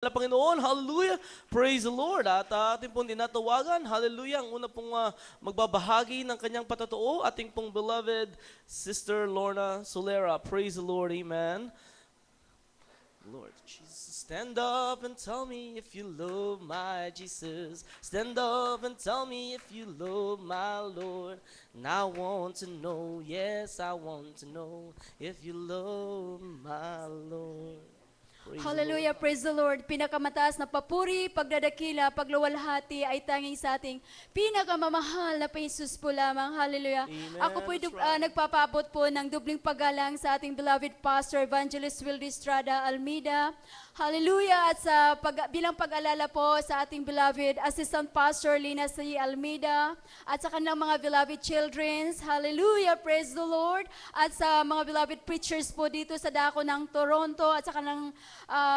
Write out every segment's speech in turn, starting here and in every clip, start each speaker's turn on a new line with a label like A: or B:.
A: Panginoon, hallelujah, praise the Lord. At ating pong dinatawagan, hallelujah, ang una pong magbabahagi ng kanyang patotoo, ating pong beloved Sister Lorna Solera. Praise the Lord, amen. Lord Jesus, stand up and tell me if you love my Jesus. Stand up and tell me if you love my Lord. And I want to know, yes, I want to know if you love my Lord. Praise
B: Hallelujah, praise the Lord. Pinakamataas na papuri, pagdadakila, pagluwalhati ay tanging sa ating pinakamamahal na Jesus po lamang. Hallelujah.
A: Amen.
B: Ako po
A: That's right.
B: nagpapaabot po ng dubling paggalang sa ating beloved Pastor Evangelist Wildy Estrada Almeida. Hallelujah. At bilang pag-alala po sa ating beloved Assistant Pastor Lina C. Almeida at sa kanilang mga beloved children. Hallelujah, praise the Lord. At sa mga beloved preachers po dito sa dako ng Toronto at sa kanilang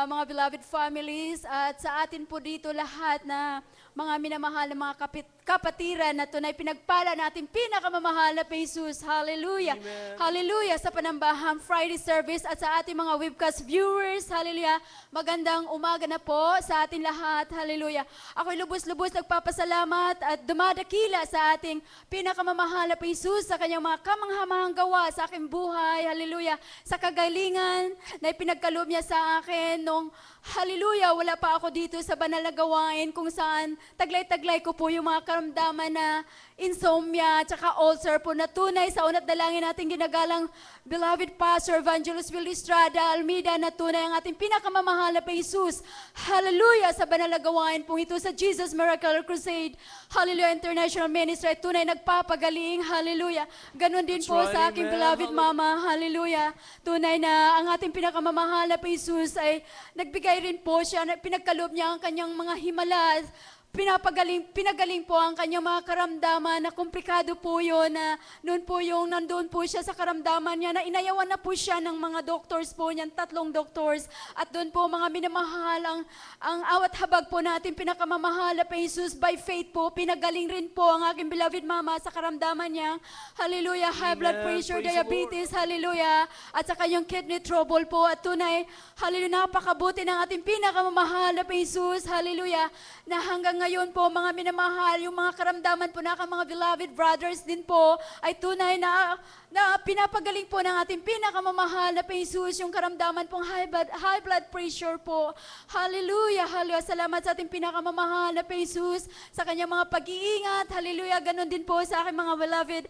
B: mga beloved families at sa atin po dito lahat na mga minamahal na mga kapatiran na tunay pinagpala natin pinakamamahal na Jesus. Hallelujah.
A: Amen.
B: Hallelujah sa Panambahang Friday service at sa ating mga webcast viewers. Hallelujah. Magandang umaga na po sa ating lahat. Hallelujah. Ako'y lubos-lubos nagpapasalamat at dumadakila sa ating pinakamamahal na Jesus sa kanyang mga kamanghamahang gawa sa aking buhay. Hallelujah. Sa kagalingan na ipinagkaloob niya sa akin nung hallelujah, wala pa ako dito sa banal na gawain kung saan taglay-taglay ko po yung mga karamdaman na insomnia at saka ulcer po na tunay sa unat dalangin natin ginagalang beloved Pastor Evangelist Wildy Estrada Almeida na tunay ang ating pinakamamahal na Jesus. Hallelujah sa banal na gawain pong ito sa Jesus Miracle Crusade. Hallelujah International Ministry ay tunay nagpapagaling. Hallelujah. Ganon din
A: That's
B: po
A: right,
B: sa aking
A: amen.
B: beloved Mama. Hallelujah. Tunay na ang ating pinakamamahal na Jesus ay nagbigay rin po siya, pinagkaloob niya ang kanyang mga himala. Pinagaling po ang kanyang mga karamdaman na komplikado po yun na nandun po siya sa karamdaman niya na inayawan na po siya ng mga doctors po niyan, 3 doctors at doon po mga minamahal ang awat habag po natin pinakamamahal na Jesus by faith po, pinagaling rin po ang aking beloved mama sa karamdaman niya. Hallelujah, high blood
A: Amen.
B: pressure,
A: Praise the
B: diabetes, hallelujah, at saka yung kidney trouble po at tunay, hallelujah, napakabuti ng ating pinakamamahal na Jesus, hallelujah, na hanggang ngayon po mga minamahal, yung mga karamdaman po na mga beloved brothers din po ay tunay na pinapagaling po ng ating pinakamamahal na Jesus yung karamdaman pong high blood pressure po. Hallelujah, hallelujah. Salamat sa ating pinakamamahal na Jesus sa kanyang mga pag-iingat. Hallelujah, ganon din po sa aking mga beloved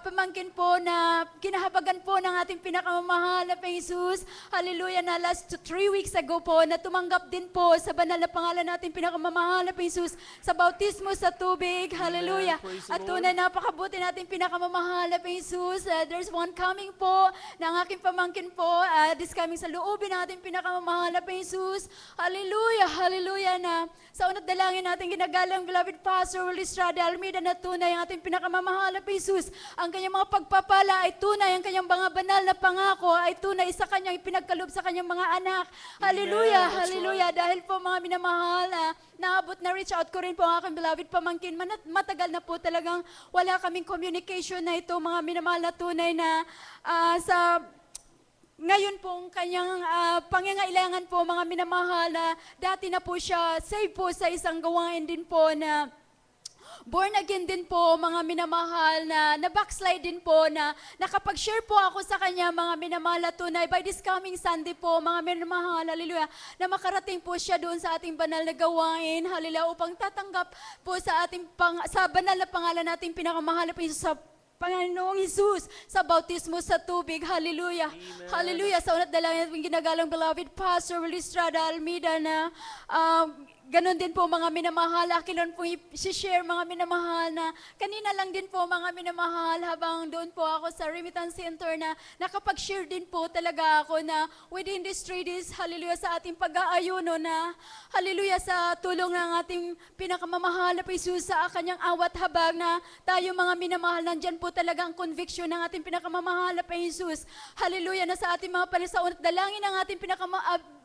B: pamangkin po na kinahabagan po ng ating pinakamamahal na Jesus. Hallelujah, na last 3 weeks ago po na tumanggap din po sa banal na pangalan natin pinakamamahal na Jesus sa bautismo sa tubig. Hallelujah.
A: Praise the
B: At
A: Lord.
B: tunay napakabuti natin pinakamamahal na Jesus. There's one coming po ng aking pamangkin po. This coming sa loobin ng ating pinakamamahal na Jesus. Hallelujah. Hallelujah na sa unat dalangin natin ginagalang beloved Pastor Wildy Estrada Almeida na tunay ang ating pinakamamahal na Jesus. Ang kanyang mga pagpapala ay tunay. Ang kanyang mga banal na pangako ay tunay sa kanyang ipinagkaloob sa kanyang mga anak. Hallelujah.
A: Amen. That's
B: Hallelujah. Dahil po mga minamahal naabot na reach out ko rin po ang aking beloved pamangkin. Matagal na po talagang wala kaming communication na ito, mga minamahal na tunay na sa ngayon pong kanyang pangangailangan po, mga minamahal na dati na po siya save po sa isang gawain din po na born again din po, mga minamahal na backslide din po na nakapag-share po ako sa kanya, mga minamahal na tunay by this coming Sunday po, mga minamahal, hallelujah, na makarating po siya doon sa ating banal na gawain, hallelujah, upang tatanggap po sa ating sa banal na pangalan nating pinakamahal na po sa Panginoong Jesus sa bautismo sa tubig. Hallelujah.
A: Amen.
B: Hallelujah. Sa unat dalangin natin ginagalang beloved Pastor Wildy Estrada Almeida na ganon din po mga minamahal. Akin lang po i-share mga minamahal na kanina lang din po mga minamahal habang doon po ako sa Remittance Center na nakapag-share din po talaga ako na within these 3 days, hallelujah, sa ating pag-aayuno na hallelujah sa tulong ng ating pinakamamahal na Jesus sa kanyang awat habag na tayo mga minamahal nandyan po talaga ang conviction ng ating pinakamamahal na Jesus. Hallelujah na sa ating mga panasaon at dalangin ng ating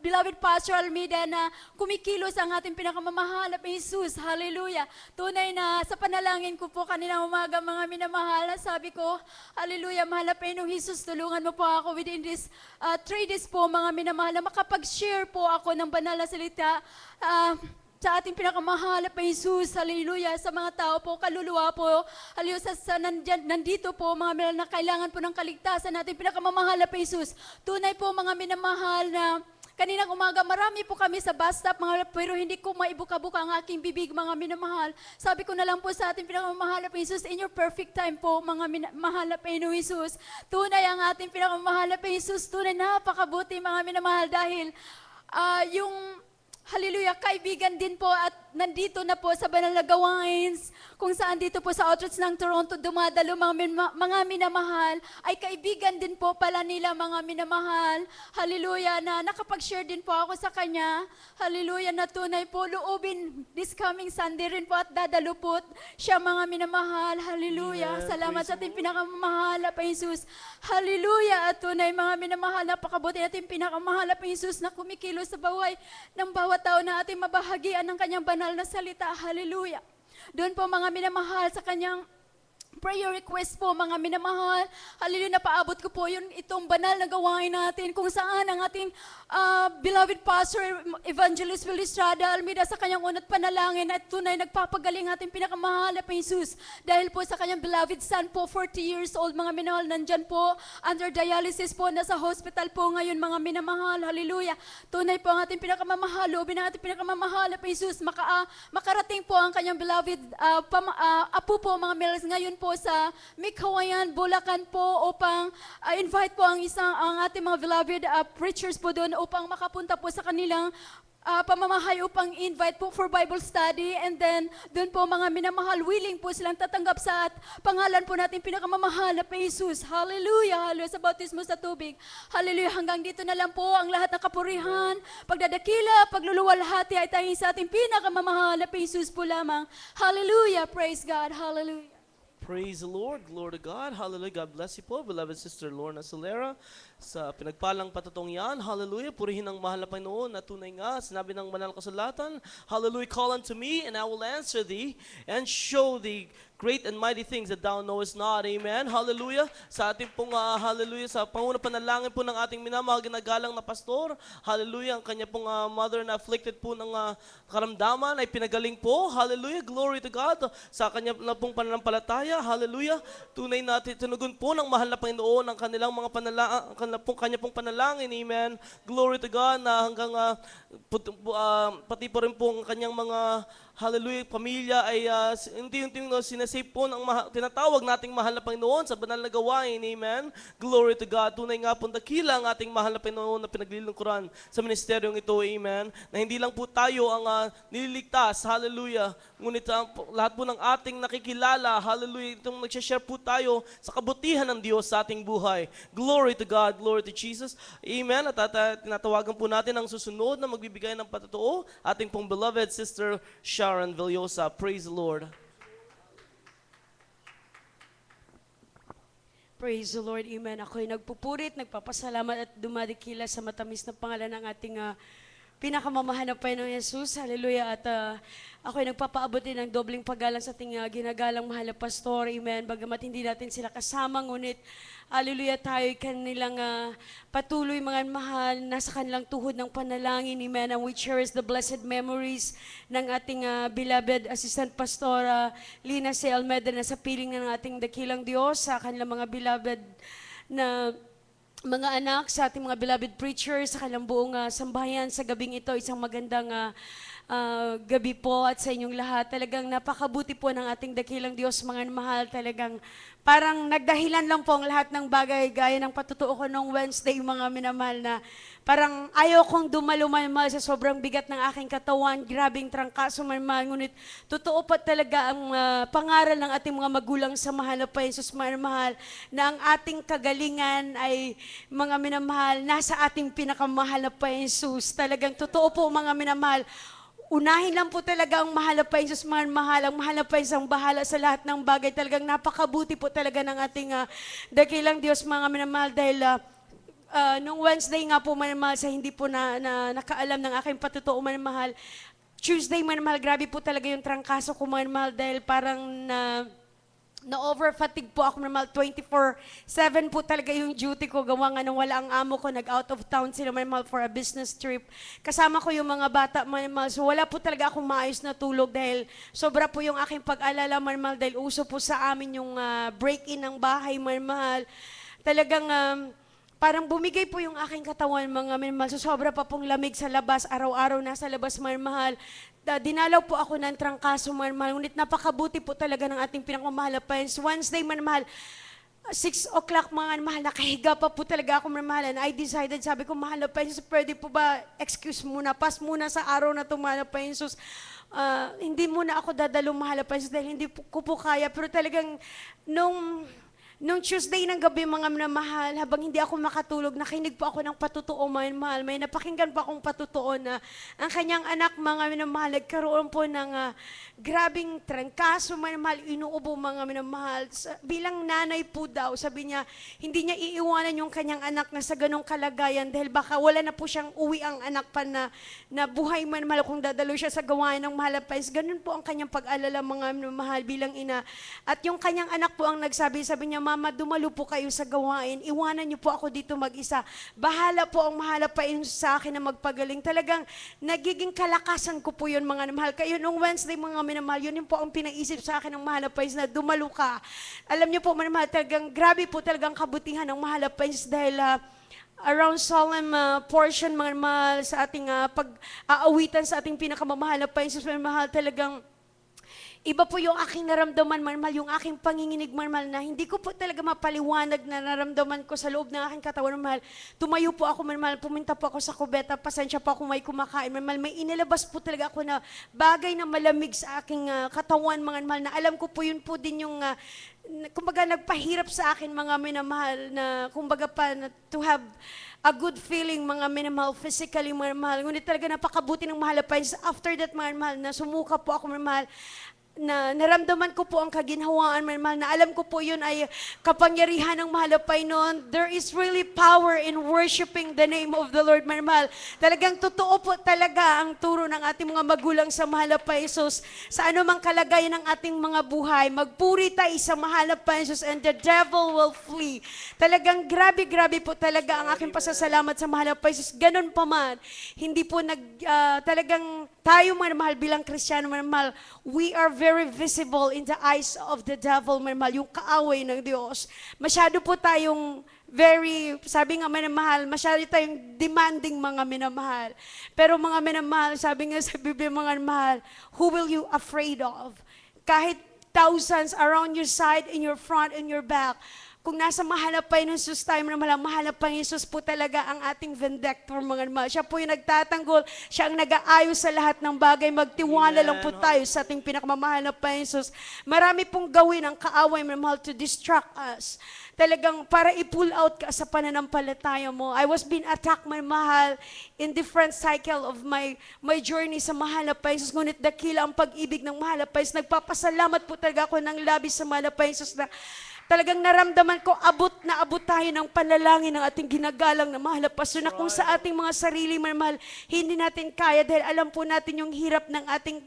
B: beloved Pastor Almeida na kumikilos ang ating pinakamamahal na Jesus. Hallelujah. Tunay na sa panalangin ko po kanina umaga, mga minamahal, sabi ko, hallelujah, mahal na Panginoong Jesus, tulungan mo po ako within this 3 days po, mga minamahal, na makapag-share po ako ng banal na salita sa ating pinakamahal na Jesus, hallelujah, sa mga tao po, kaluluwa po, hallelujah, nandito po, mga minamahal na kailangan po ng kaligtasan natin, pinakamamahal na Jesus. Tunay po, mga minamahal, na kaninang umaga, marami po kami sa bus stop, pero hindi ko maibuka-buka ang aking bibig, mga minamahal. Sabi ko na lang po sa ating pinakamamahal na Jesus, in your perfect time po, mga minamahal na Panginoong Jesus. Tunay ang ating pinakamamahal na Jesus, tunay napakabuti, mga minamahal, dahil yung hallelujah, kaibigan din po at nandito na po sa banal na gawain, kung saan dito po sa outreach ng Toronto dumadalo mga minamahal, ay kaibigan din po pala nila, mga minamahal, hallelujah, na nakapag-share din po ako sa kanya, hallelujah, na tunay po, loobin this coming Sunday rin po at dadalo po siya, mga minamahal, hallelujah, salamat sa ating pinakamamahal na Jesus, hallelujah, at tunay, mga minamahal, napakabuti natin pinakamahal na Jesus na kumikilos sa buhay ng bawat tao na ating mabahagian ng kanyang banal na salita. Hallelujah. Doon po, mga minamahal, sa kanyang prayer request po, mga minamahal, hallelujah, napaabot ko po yun, itong banal na gawain natin, kung saan ang ating beloved Pastor Evangelist Will Estrada Almeida sa kanyang unat panalangin at tunay nagpapagaling ating pinakamahal na Jesus dahil po sa kanyang beloved son po, 40 years old, mga minamahal, nandyan po under dialysis po, nasa hospital po ngayon, mga minamahal, hallelujah. Tunay po ang ating pinakamamahal, loobin ang ating pinakamamahal na Jesus, makarating po ang kanyang beloved apo po, mga minamahal, ngayon po sa Mikawayan, Bulacan po, upang invite po ang ating mga beloved preachers po doon upang makapunta po sa kanilang pamamahay upang invite po for Bible study, and then doon po, mga minamahal, willing po silang tatanggap sa pangalan po natin pinakamamahal na Jesus. Hallelujah, hallelujah, sa bautismo sa tubig. Hallelujah, hanggang dito na lang po ang lahat ng kapurihan, pagdadakila, pagluluwalhati ay tanging sa ating pinakamamahal na Jesus po lamang. Hallelujah, praise God, hallelujah.
A: Praise the Lord. Glory to God. Hallelujah. God bless you po, beloved Sister Lorna Solera. Sa pinagpalang patatong yan, hallelujah. Purihin ang mahal na Panginoon na tunay nga. Sinabi ng banal kasulatan, hallelujah, call unto me and I will answer thee and show thee great and mighty things that thou knowest not. Amen. Hallelujah. Sa ating pong, hallelujah, sa panguna panalangin po ng ating minamahal ginagalang na pastor, hallelujah, ang kanya pong mother na afflicted po ng karamdaman ay pinagaling po. Hallelujah. Glory to God. Sa kanya na pong pananampalataya, hallelujah, tunay natin tinugon po ng mahal na Panginoon ang kanilang mga kanya pong panalangin. Amen. Glory to God na hanggang pati po rin po ang kanyang mga hallelujah, pamilya ay unti-unting sinasave po ng tinatawag nating mahal na Panginoon sa banal na gawain. Amen. Glory to God. Tunay nga po dakila ang ating mahal na Panginoon na pinaglilingkuran sa ministeryong ito. Amen. Na hindi lang po tayo ang nililigtas. Hallelujah. Ngunit lahat po ng ating nakikilala, hallelujah, itong nagsashare po tayo sa kabutihan ng Diyos sa ating buhay. Glory to God. Glory to Jesus. Amen. At tinatawagan po natin ang susunod na magbibigay ng patotoo, ating pong beloved Sister Sharon Villosa. Praise the Lord.
C: Praise the Lord, amen. Ako'y nagpupurit, nagpapasalamat at dumadikila sa matamis na pangalan ng ating pinakamamahal na Panginoong Jesus. Hallelujah. At ako'y nagpapaabot din ng dobling paggalang sa ating ginagalang mahal na pastor. Amen. Bagamat hindi natin sila kasama, ngunit hallelujah, tayo'y kanilang patuloy mga mahal, nasa kanilang tuhod ng panalangin. Amen. And we cherish the blessed memories ng ating beloved Assistant Pastor Lina C. Almeida na sa piling ng ating dakilang Diyos, sa kanilang mga beloved na mga anak, sa ating mga beloved preachers, sa kanilang buong sambahayan sa gabing ito. Isang magandang gabi po at sa inyong lahat. Talagang napakabuti po ng ating dakilang Diyos, mga mahal. Talagang parang nagdahilan lang po ang lahat ng bagay, gaya ng patutuo ko nung Wednesday, mga minamahal, na parang ayaw kong dumalumal sa sobrang bigat ng aking katawan, grabing trangkaso man, ngunit totoo pa talaga ang pangaral ng ating mga magulang sa mahal na pa Jesus, mga minamahal, na ang ating kagalingan ay, mga minamahal, nasa ating pinakamahal na pa Jesus. Talagang totoo po, mga minamahal. Unahin lang po talaga ang mahal na pa Jesus, mga mahal. Ang mahal na pa Jesus ang bahala sa lahat ng bagay. Talagang napakabuti po talaga ng ating dakilang Diyos, mga minamahal, dahil nung Wednesday nga po, manamahal, sa hindi po na nakaalam ng aking patutuo, manamahal, Tuesday, manamahal, grabe po talaga yung trangkaso ko, manamahal, dahil parang na-over-fatigue po ako, manamahal, 24/7 po talaga yung duty ko, gawa nga nung wala ang amo ko, nag-out of town sila, manamahal, for a business trip. Kasama ko yung mga bata, manamahal, so wala po talaga akong maayos na tulog dahil sobra po yung aking pag-alala, manamahal, dahil uso po sa amin yung break-in ng bahay, manamahal. Talagang parang bumigay po yung aking katawan, mga minamahal. So, sobra pa pong lamig sa labas, araw-araw nasa labas, minamahal. Dinalaw po ako ng trangkaso, minamahal. Ngunit napakabuti po talaga ng ating pinakamamahal na Pines. Wednesday, minamahal, 6 o'clock, mga mahal, nakahiga pa po talaga ako, mahal. And I decided, sabi ko, mahal na Pines, pwede po ba, excuse muna, pass muna sa araw na ito, mahal na Pines. Hindi muna ako dadalong, mahal na Pines, dahil hindi ko po kaya. Pero talagang, Nung Tuesday ng gabi, mga minamahal, habang hindi ako makatulog, nakinig po ako ng patutuo, mga minamahal. May napakinggan po akong patutuo na ang kanyang anak, mga minamahal, nagkaroon po ng grabing trangkaso, mga minamahal, inuubo, mga minamahal. Bilang nanay po daw, sabi niya, hindi niya iiwanan yung kanyang anak na sa ganong kalagayan dahil baka wala na po siyang uwi ang anak pa na buhay, mga minamahal, kung dadalo siya sa gawain ng mahal na Pais. Ganun po ang kanyang pag-alala, mga minamahal, bilang ina. At yung kanyang anak po ang nagsabi, sabi niya, Mama, dumalo po kayo sa gawain. Iwanan niyo po ako dito mag-isa. Bahala po ang mahala pa sa akin na magpagaling. Talagang nagiging kalakasan ko po yun, mga namahal. Kayo nung Wednesday, mga minamahal, yun po ang pinaisip sa akin ng mahala pa na dumalo ka. Alam niyo po, mga namahal, talagang grabe po talagang kabutihan ng mahala pa dahil around solemn portion, mga namahal, sa ating pag-aawitan sa ating pinakamamahal na pa mga mahal, talagang iba po yung aking naramdaman, marmal, yung aking panginginig, marmal, na hindi ko po talaga mapaliwanag na naramdaman ko sa loob ng aking katawan, marmal. Tumayo po ako, marmal, pumunta po ako sa kubeta, pasensya po ako may kumakain, marmal. May inilabas po talaga ako na bagay na malamig sa aking katawan, marmal, na alam ko po yun po din yung kumbaga nagpahirap sa akin, mga minamahal, na kumbaga pa to have a good feeling, mga minamahal, physically, mga mahal. Ngunit talaga napakabuti ng mahal pa. After that, mga mahal, na sumuka po ako, mga mahal, na naramdaman ko po ang kaginhawaan, mahal, na alam ko po yun ay kapangyarihan ng mahalapay noon. There is really power in worshiping the name of the Lord, mahal. Talagang totoo po talaga ang turo ng ating mga magulang sa mahalapay Jesus. Sa anumang kalagayan ng ating mga buhay, magpuri tayo sa mahalapay Jesus and the devil will flee. Talagang grabe po talaga ang aking pasasalamat sa mahalapay Jesus. Ganun pa man, hindi po talagang tayo, mahal, bilang Kristiyano, mahal, we are very visible in the eyes of the devil, mahal, yung kaaway ng Diyos. Masyado po tayong sabi nga minamahal, masyado tayong demanding, mga minamahal. Pero mga minamahal, sabi nga sa Biblia, mga minamahal, who will you afraid of? Kahit thousands around your side, in your front, in your back, kung nasa mahalapay ng Jesus tayo, mahalapay ng Jesus po talaga ang ating vindictor, mga mahal. Siya po yung nagtatanggol, siya ang nag-aayos sa lahat ng bagay. Magtiwala lang po tayo sa ating pinakamamahal na Jesus. Marami pong gawin ang kaaway, mga mahal, to distract us. Talagang para i-pull out ka sa pananampalataya mo. I was being attacked, my mahal, in different cycle of my journey sa mahal na Jesus. Ngunit dakila ang pag-ibig ng mahal na Jesus. Nagpapasalamat po talaga ako ng labis sa mahal na Jesus na talagang naramdaman ko, abot tayo ng panalangin ng ating ginagalang na mahal na Pastor, na kung sa ating mga sarili, mahal, hindi natin kaya dahil alam po natin yung hirap ng ating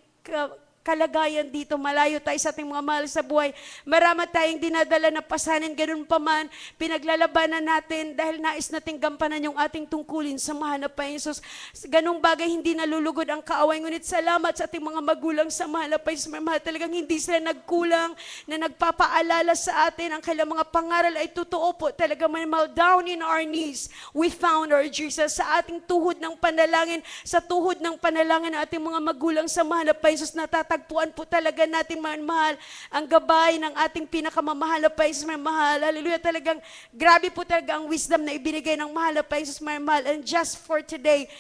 C: kalagayan dito, malayo tayo sa ating mga mahal sa buhay. Marami tayong dinadala na pasanin, ganun pa man, pinaglalabanan natin dahil nais nating gampanan yung ating tungkulin sa mahal na Jesus. Ganung bagay, hindi nalulugod ang kaaway. Ngunit salamat sa ating mga magulang sa mahal na Jesus. Mahal, talagang hindi sila nagkulang na nagpapaalala sa atin. Ang kailang mga pangaral ay totoo po. Talaga mahal, down in our knees, we found our Jesus. Sa ating tuhod ng panalangin, sa tuhod ng panalangin ng ating mga magulang sa mahal na Jesus, natatagpuan po talaga natin, mahal, ang gabay ng ating pinakamamahal na Jesus, mahal. Hallelujah, talagang grabe po talaga ang wisdom na ibinigay ng mahal na Jesus, mahal. And just for today,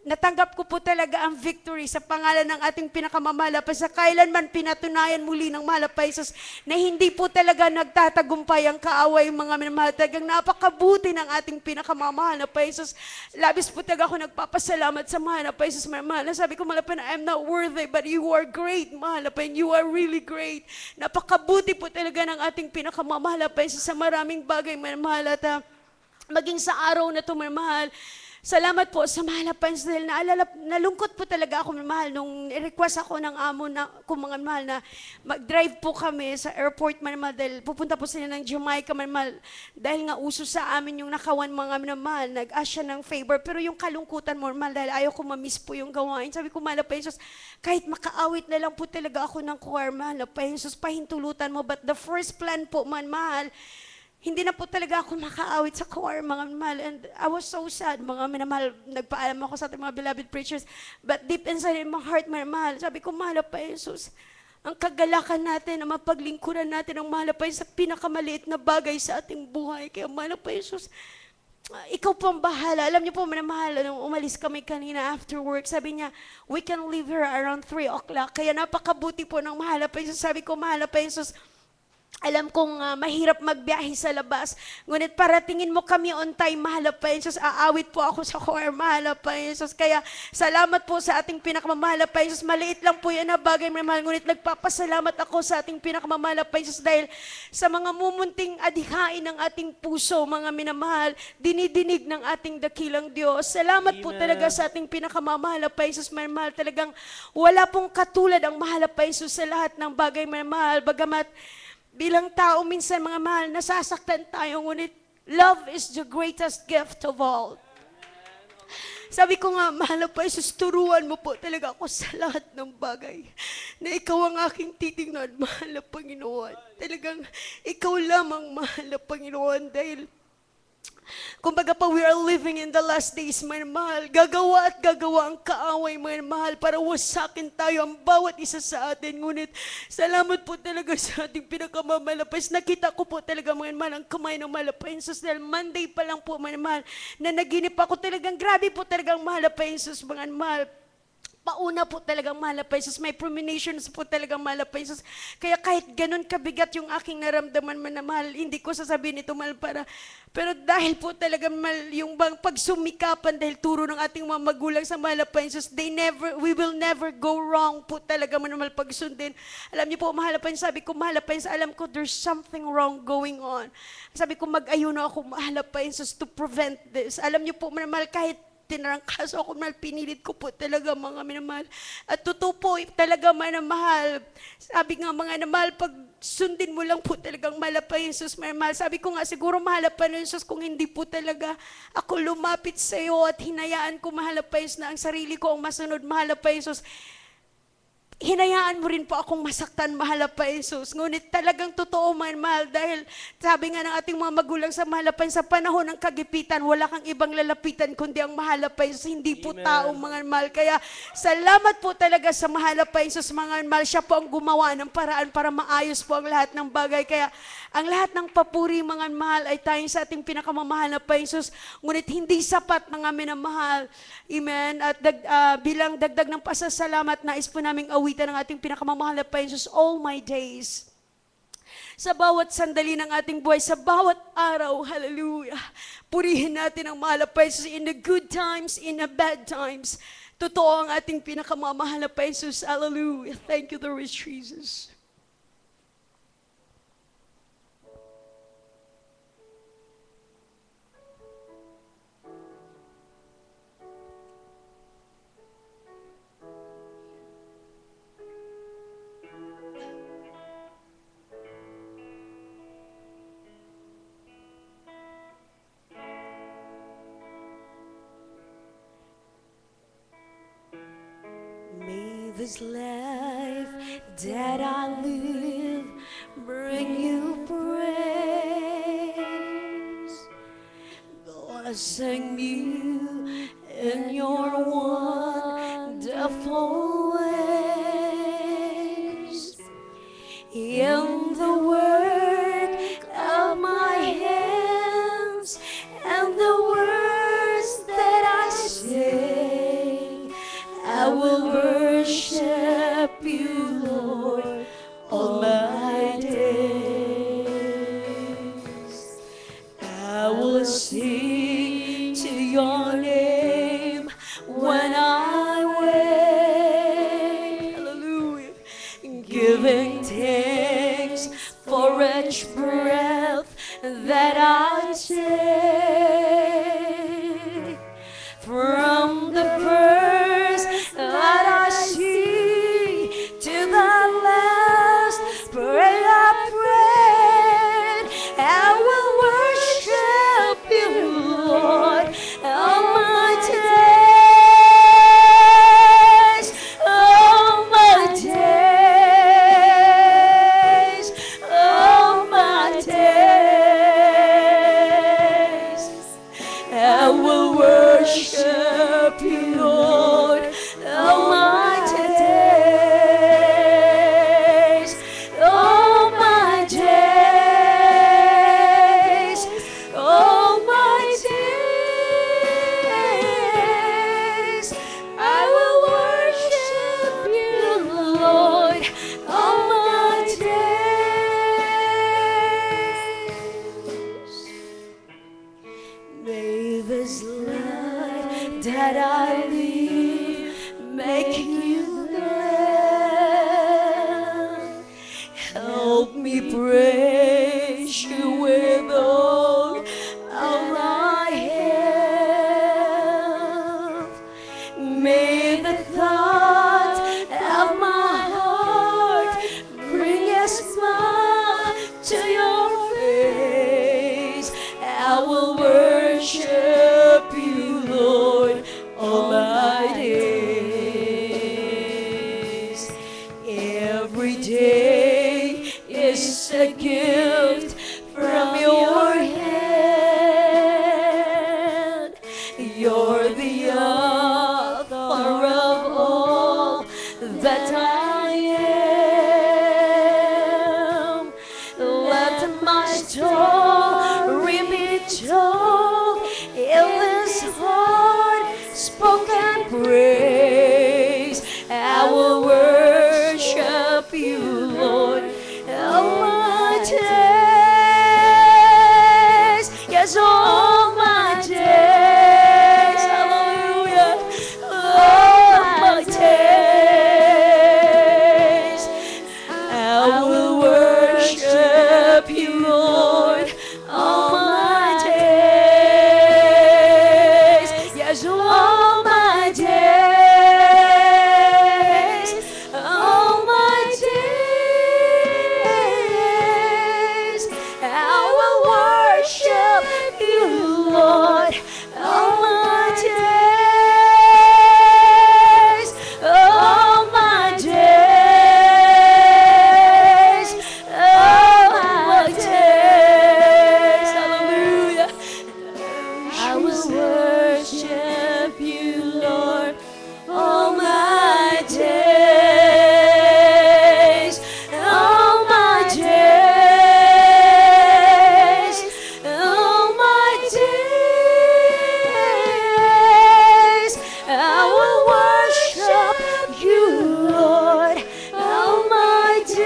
C: natanggap ko po talaga ang victory sa pangalan ng ating pinakamamahal na sa kailanman pinatunayan muli ng mahal na Jesus na hindi po talaga nagtatagumpay ang kaaway, mga minamahal. Talagang napakabuti ng ating pinakamamahal na Jesus. Labis po talaga ako nagpapasalamat sa mahal na Jesus, mahal. Sabi ko, mahal na, I'm not worthy, but you are great, mahal na, you are really great. Napakabuti po talaga ng ating pinakamamahal na Jesus sa maraming bagay, mahal. At maging sa araw na ito, mga mahal. Salamat po sa mahal na Pines dahil nalungkot po talaga ako, mga mahal, nung request ako ng amo na, kung mga mahal, na mag-drive po kami sa airport, mga mahal, dahil pupunta po sila ng Jamaica, mga mahal, dahil nga uso sa amin yung nakawan, mga mahal, nag-ask siya ng favor, pero yung kalungkutan mo, mga mahal, dahil ayaw ko ma-miss po yung gawain. Sabi ko, mahal na Pines, kahit makaawit na lang po talaga ako ng choir, mahal na Pines, pahintulutan mo, but the first plan po, mga mahal, hindi na po talaga ako makaawit sa choir, mga mahal. And I was so sad, mga minamahal. Nagpaalam ako sa ating mga beloved preachers. But deep inside in my heart, mga mahal, sabi ko, mahal pa Jesus, ang kagalakan natin, ang mapaglingkuran natin, ang mahal pa sa pinakamaliit na bagay sa ating buhay. Kaya mahal pa Jesus, ikaw po ang bahala. Alam niyo po, minamahal, nung umalis kami kanina after work, sabi niya, we can leave here around 3 o'clock. Kaya napakabuti po ng mahal pa Jesus. Sabi ko, mahal pa Jesus, alam kong mahirap magbiyahe sa labas. Ngunit paratingin mo kami on time, mahal pa Jesus. Aawit po ako sa choir, mahal pa Jesus. Kaya salamat po sa ating pinakamamahal pa Jesus. Maliit lang po yan na bagay, mahal. Ngunit nagpapasalamat ako sa ating pinakamamahal pa Jesus dahil sa mga mumunting adhikain ng ating puso, mga minamahal, dinidinig ng ating dakilang Diyos. Salamat po
A: Amen.
C: talaga sa ating pinakamamahal pa Jesus, mahal. Talagang wala pong katulad ang mahal pa Jesus sa lahat ng bagay, mahal. Bagamat bilang tao, minsan mga mahal, nasasaktan tayo, ngunit love is the greatest gift of all. Sabi ko nga, mahal pa Jesus, turuan mo po talaga ako sa lahat ng bagay na ikaw ang aking titingnan, mahal na Panginoon. Talagang ikaw lamang, mahal na Panginoon, dahil kumbaga pa, we are living in the last days, mga mahal. Gagawa at gagawa ang kaaway, mga mahal, para wasakin tayo ang bawat isa sa atin. Ngunit, salamat po talaga sa ating pinakamalapais. Nakita ko po talaga, mga mahal, ang kamay ng malapais. Dahil Monday pa lang po, mga mahal, na naginip ako talagang, grabe po talagang malapais, mga mahal. Pauna po talagang mahal pa Jesus. May premonitions po talagang mahal pa Jesus. Kaya kahit ganun kabigat yung aking naramdaman man na mahal, hindi ko sasabihin ito mahal para. Pero dahil po talaga mahal, yung bang pagsumikapan dahil turo ng ating mga magulang sa mahal pa Jesus, we will never go wrong po talaga man mahal pagsundin. Alam niyo po, mahal pa Jesus, sabi ko, mahal pa Jesus, alam ko there's something wrong going on. Sabi ko, mag-ayuno ako, mahal pa Jesus, to prevent this. Alam niyo po, mahal, kahit tinarangkaso ako, mahal, pinilit ko po talaga, mga minamahal. At totoo po, talaga manamahal. Sabi nga, mga namahal, pag sundin mo lang po talagang mahal pa Jesus, mahal. Sabi ko nga, siguro mahal pa na Jesus kung hindi po talaga ako lumapit sa iyo at hinayaan ko mahal pa Jesus na ang sarili ko ang masunod, mahal pa Jesus. Hinayaan mo rin po akong masaktan, mahal pa Jesus. Ngunit talagang totoo, mahal, dahil sabi nga ng ating mga magulang sa mahal pa sa panahon ng kagipitan, wala kang ibang lalapitan kundi ang mahal pa Jesus, hindi po
A: Amen.
C: tao, mga mahal. Kaya salamat po talaga sa mahal pa Jesus, mga mahal. Siya po ang gumawa ng paraan para maayos po ang lahat ng bagay. Kaya ang lahat ng papuri, mga mahal, ay tayong sa ating pinakamamahal na pa Jesus. Ngunit hindi sapat, mga minamahal. Amen. At bilang dagdag ng pasasalamat, nais po naming awitan ng ating pinakamamahal na pa Jesus all my days. Sa bawat sandali ng ating buhay, sa bawat araw, hallelujah. Purihin natin ang mahal na pa Jesus in the good times, in the bad times. Totoo ang ating pinakamamahal na pa Jesus. Hallelujah. Thank you, Lord Jesus. May this life that I live bring you praise. Blessing you in your wonderful ways. In the work of my hands and the words that I say, I will worship you, Lord, all my days. I will sing to your name when I wake. Hallelujah. Giving thanks for each breath that I take. that I am. Let my story be told in this heart spoken praise. I will worship you, Lord, all my days. Yes, all my days. Hallelujah. All my days. I will worship you, Lord, all my days. Yes, all my days. All my days. I will worship you, Lord, all my days. All my days. All my days. Hallelujah. I will worship you, Lord, all my days. All my days. All my days. I will worship you, Lord, all my days.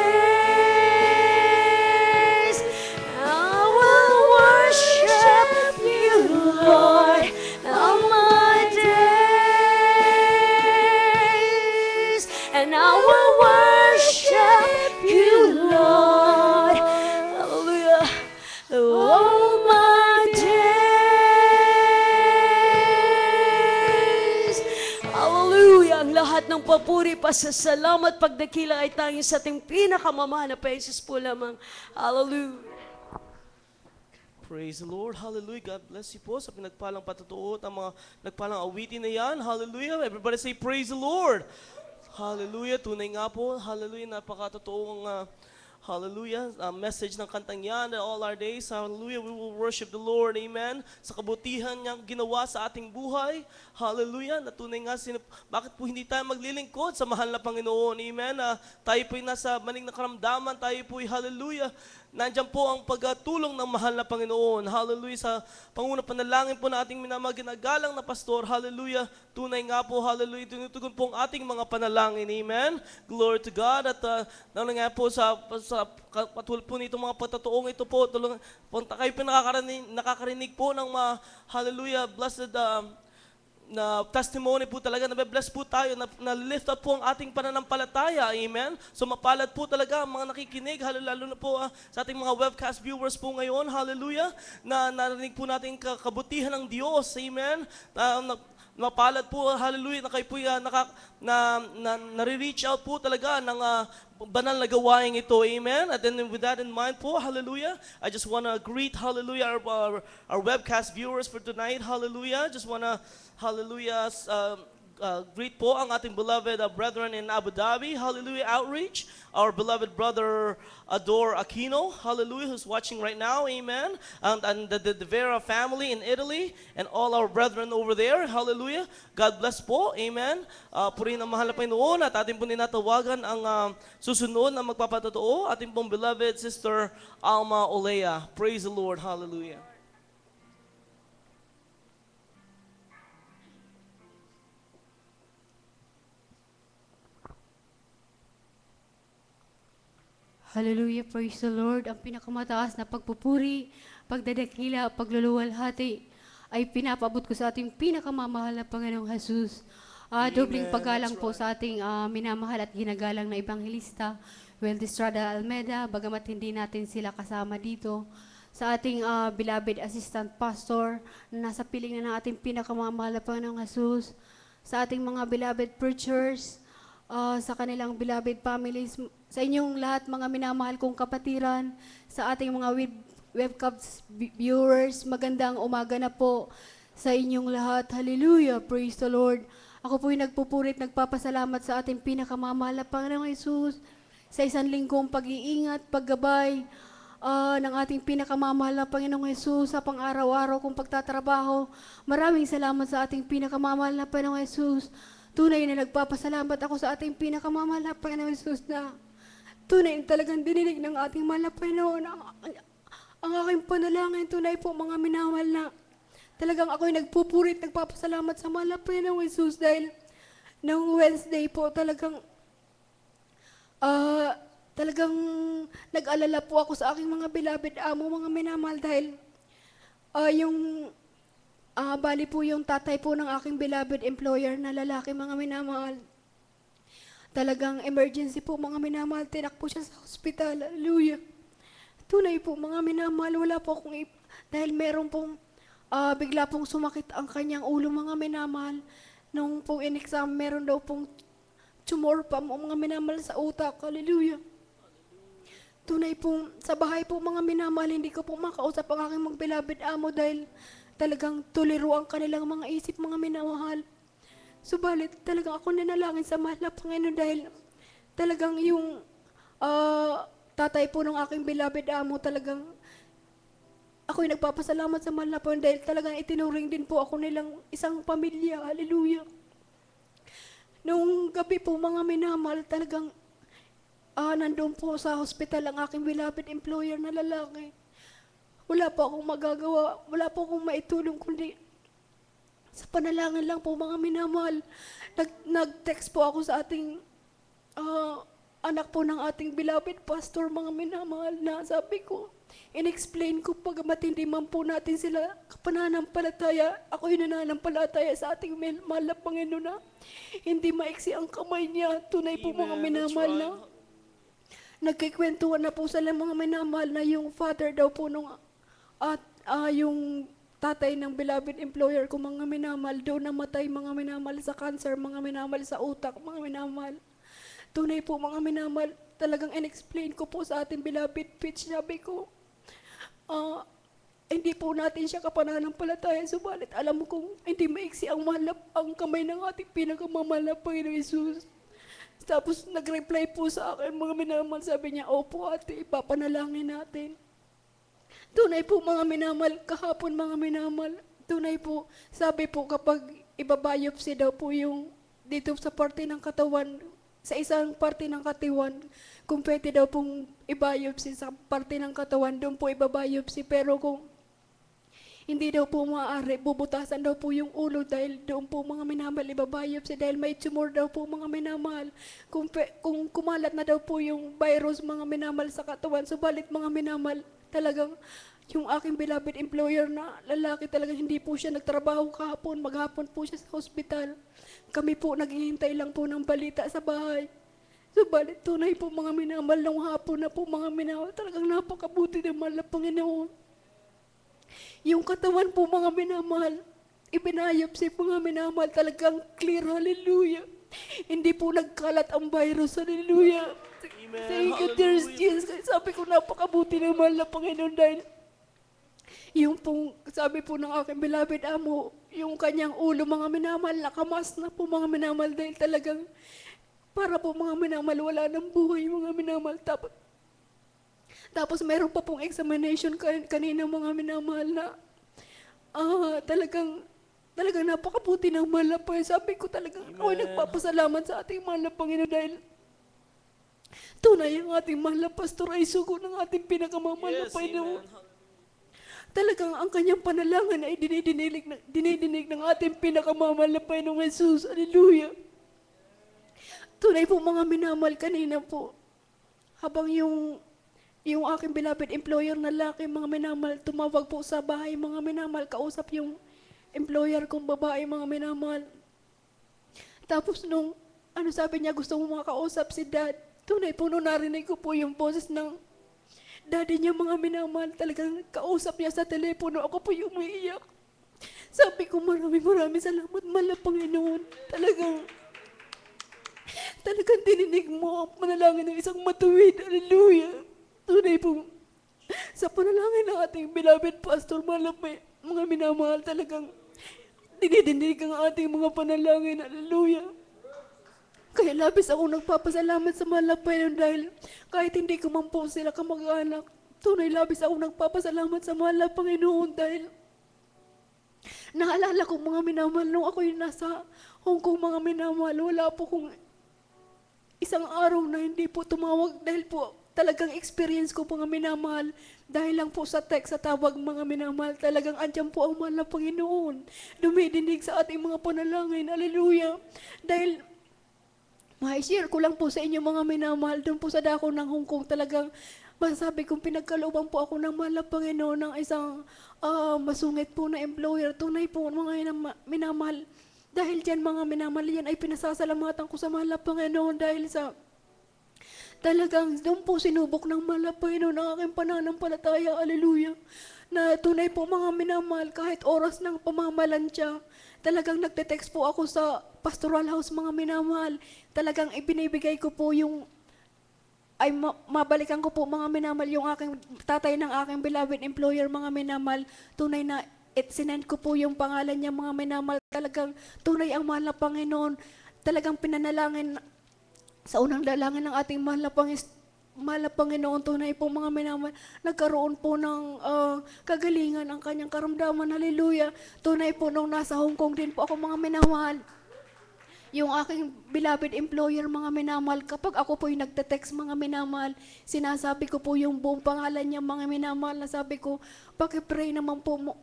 C: I will worship you, Lord, all my days. And I will worship you, Lord, hallelujah, all my days. Hallelujah. Ang lahat ng papuri, pasasalamat, pagdakila ay tanging sa ating pinakamamahal na Jesus po lamang. Hallelujah.
A: Praise the Lord. Hallelujah. God bless you po sa pinagpalang patutuo at ang mga nagpalang awitin na yan. Hallelujah. Everybody say praise the Lord. Hallelujah. Tunay nga po. Hallelujah. Napakatotoong hallelujah. Message ng kantang yan all our days. Hallelujah. We will worship the Lord. Amen. Sa kabutihan niyang ginawa sa ating buhay. Hallelujah. Natunay nga bakit po hindi tayo maglilingkod sa mahal na Panginoon. Amen. Tayo po'y nasa maling na karamdaman. Tayo po'y hallelujah. Nandiyan po ang pagtulong ng mahal na Panginoon. Hallelujah. Sa pangunang panalangin po na ating minamaginagalang na pastor. Hallelujah. Tunay nga po. Hallelujah. Tinutugon po ang ating mga panalangin. Amen. Glory to God. At nalang nga po sa patulad po nitong mga patatoong ito po. Kayo po nakakarinig po ng mga hallelujah. Blessed na testimony po talaga, nabe-bless po tayo, na lift up po ang ating pananampalataya. Amen? So mapalad po talaga ang mga nakikinig, lalo na po sa ating mga webcast viewers po ngayon, hallelujah, na narinig po natin kabutihan ng Diyos. Amen? Mapalad po, hallelujah, na kayo po nare-reach out po talaga ng banal na gawain ito. Amen? And then with that in mind po, hallelujah, I just want to greet, hallelujah, our webcast viewers for tonight. Hallelujah. Just want to, hallelujah, greet po ang ating beloved brethren in Abu Dhabi. Hallelujah, Outreach. Our beloved brother Ador Aquino, hallelujah, who's watching right now, amen. And the Vera family in Italy and all our brethren over there, hallelujah. God bless po, amen. Purihin ang mahal na Panginoon at ating po ninatawagan ang susunod na magpapatotoo, ating pong beloved sister Alma Olea. Praise the Lord, hallelujah.
D: Hallelujah, praise the Lord. Ang pinakamataas na pagpupuri, pagdadakila, pagluluwalhati ay pinapabot ko sa ating pinakamamahal na Panginoong Jesus. Dobling paggalang po sa ating minamahal at ginagalang na ebanghelista, Weldy Estrada Almeda, bagamat hindi natin sila kasama dito. Sa ating beloved assistant pastor na nasa piling na ng ating pinakamamahal na Panginoong Jesus. Sa ating mga beloved preachers, sa kanilang beloved families, sa inyong lahat mga minamahal kong kapatiran, sa ating mga webcast viewers, magandang umaga na po sa inyong lahat. Hallelujah, praise the Lord. Ako po'y nagpupurit, nagpapasalamat sa ating pinakamamahal na Panginoong Jesus sa isang linggong pag-iingat, paggabay ng ating pinakamamahal na Panginoong Jesus sa pang-araw-araw kong pagtatrabaho. Maraming salamat sa ating pinakamamahal na Panginoong Jesus. Tunay na nagpapasalamat ako sa ating pinakamamahal na Panginoon Jesus na tunay na talagang dininig ng ating mahal na Panginoon ang aking panalangin. Tunay po mga minamahal na talagang ako'y nagpupurit, nagpapasalamat sa mahal na Panginoon Jesus dahil nung Wednesday po talagang nag-alala po ako sa aking mga beloved amo, mga minamahal dahil bali po yung tatay po ng aking beloved employer na lalaki, mga minamahal. Talagang emergency po mga minamahal, tinakbo siya sa hospital. Hallelujah. Tunay po mga minamahal, wala po akong dahil meron pong bigla pong sumakit ang kanyang ulo mga minamahal. Nung pong in-exam, meron daw pong tumor pa mga minamahal sa utak. Hallelujah. Tunay po, sa bahay po mga minamahal, hindi ko po makausap ang aking mga beloved amo dahil talagang tuliro ang kanilang mga isip mga minamahal. Subalit talagang ako nanalangin sa mahal na Panginoon dahil talagang yung tatay po ng aking beloved amo talagang ako'y nagpapasalamat sa mahal na Panginoon dahil talagang itinuring din po ako nilang isang pamilya. Hallelujah. Nung gabi po mga minamahal talagang nandun po sa hospital ang aking beloved employer na lalaki. Wala po akong magagawa, wala po akong maitulong kundi sa panalangin lang po mga minamahal. Nag-text po ako sa ating anak po ng ating beloved pastor mga minamahal na sabi ko, in-explain ko pagamat hindi man po natin sila kapananampalataya, ako'y nananampalataya sa ating mahal na Panginoon na hindi maiksi ang kamay niya. Tunay po mga minamahal na nagkikwentuhan na po sila mga minamahal na yung father daw po nung yung tatay ng beloved employer ko mga minamahal daw namatay mga minamahal sa cancer, mga minamahal sa utak, mga minamahal. Tunay po mga minamahal, talagang in-explain ko po sa ating beloved pitch, sabi ko, hindi po natin siya kapananampalataya, subalit alam mo kung hindi maiksi ang kamay ng ating pinakamamahal na Panginoon Jesus. Tapos nag-reply po sa akin mga minamahal, sabi niya, opo ate, ipapanalangin natin. Tunay po mga minamahal, kahapon mga minamahal, tunay po, sabi po kapag ibabiopsy daw po yung dito sa parte ng katawan, sa isang parte ng katawan, kung pwede daw pong ibabiopsy sa parte ng katawan, doon po ibabiopsy. Pero kung hindi daw po maaari, bubutasan daw po yung ulo dahil doon po mga minamahal ibabiopsy dahil may tumor daw po mga minamahal. Kung kumalat na daw po yung virus mga minamahal sa katawan, subalit mga minamahal, talagang yung aking beloved employer na lalaki talagang hindi po siya nagtrabaho kahapon, maghapon po siya sa hospital. Kami po naghihintay lang po ng balita sa bahay. Subalit tunay po mga minamahal, nung hapon na po mga minamahal, talagang napakabuti ng mahal na Panginoon. Yung katawan po mga minamahal, ibinayopsi po mga minamahal, talagang clear, hallelujah. Hindi po nagkalat ang virus, hallelujah.
A: Amen.
D: Thank you, dear Jesus. Sabi ko, napakabuti ng mahal na Panginoon dahil yung pong, sabi po ng aking beloved amo, yung kanyang ulo, mga minamahal, nakamas na po mga minamahal dahil talagang para po mga minamahal, wala ng buhay mga minamahal. Tapos meron pa pong examination kanina mga minamahal na talagang napakabuti ng mahal na Panginoon. Sabi ko talagang ako nagpapasalamat sa ating mahal na Panginoon dahil tunay ang ating mahal na pastor ay sugo ng ating pinakamamahal na Panginoon. Talagang ang kanyang panalangin ay dinidinig ng ating pinakamamahal na Panginoong Jesus. Hallelujah. Tunay po mga minamahal kanina po, habang yung aking beloved employer na laki, mga minamahal, tumawag po sa bahay, mga minamahal, kausap yung employer kong babae, mga minamahal. Tapos nung, sabi niya, gusto mo makausap si dad. Tunay po, nung narinig ko po yung boses ng daddy niya, mga minamahal, talagang kausap niya sa telepono, ako po yung umiiyak. Sabi ko, maraming salamat, mahal na Panginoon. Talagang dininig mo ang panalangin ng isang matuwid. Hallelujah. Tunay po, sa panalangin ng ating beloved pastor, mga minamahal, talagang dinidinig ang ating mga panalangin. Hallelujah. Kaya labis ako nagpapasalamat sa mahal na Panginoon dahil kahit hindi ko man po sila kamag-anak, tunay labis ako nagpapasalamat sa mahal na Panginoon dahil Naalala ko mga minamahal, nung ako yung nasa Hong Kong mga minamahal, wala po kung isang araw na hindi po tumawag dahil po talagang experience ko mga minamahal. Dahil lang po sa text, sa tawag mga minamahal, talagang andyan po ang mahal na Panginoon. Dumidinig sa ating mga panalangin. Hallelujah. Dahil ma-share ko lang po sa inyo mga minamahal, doon po sa dako ng Hong Kong, talagang masasabi kong pinagkalooban po ako ng mahal na Panginoon ng isang masungit po na employer. Tunay po mga minamahal. Dahil dyan mga minamahal, yan ay pinasasalamatan ko sa mahal na Panginoon dahil sa talagang doon po sinubok ng mahal na Panginoon ang aking pananampalataya. Hallelujah. Na tunay po mga minamahal, kahit oras ng pamamalansya, talagang nagte-text po ako sa pastoral house mga minamahal. Talagang ibinibigay ko po yung mabalikan ko po mga minamahal yung aking tatay ng aking beloved employer mga minamahal. Tunay na sinend ko po yung pangalan niya mga minamahal. Talagang tunay ang mahal na Panginoon. Talagang pinanalangin sa unang dalangin ng ating mahal na Panginoon. Tunay po mga minamahal, nagkaroon po ng kagalingan ang kanyang karamdaman. Hallelujah. Tunay po nung nasa Hong Kong din po ako mga minamahal. Yung aking beloved employer mga minamahal, kapag ako po yung nagte-text mga minamahal, sinasabi ko po yung buong pangalan niya mga minamahal, na sabi ko, pakipray naman po mo,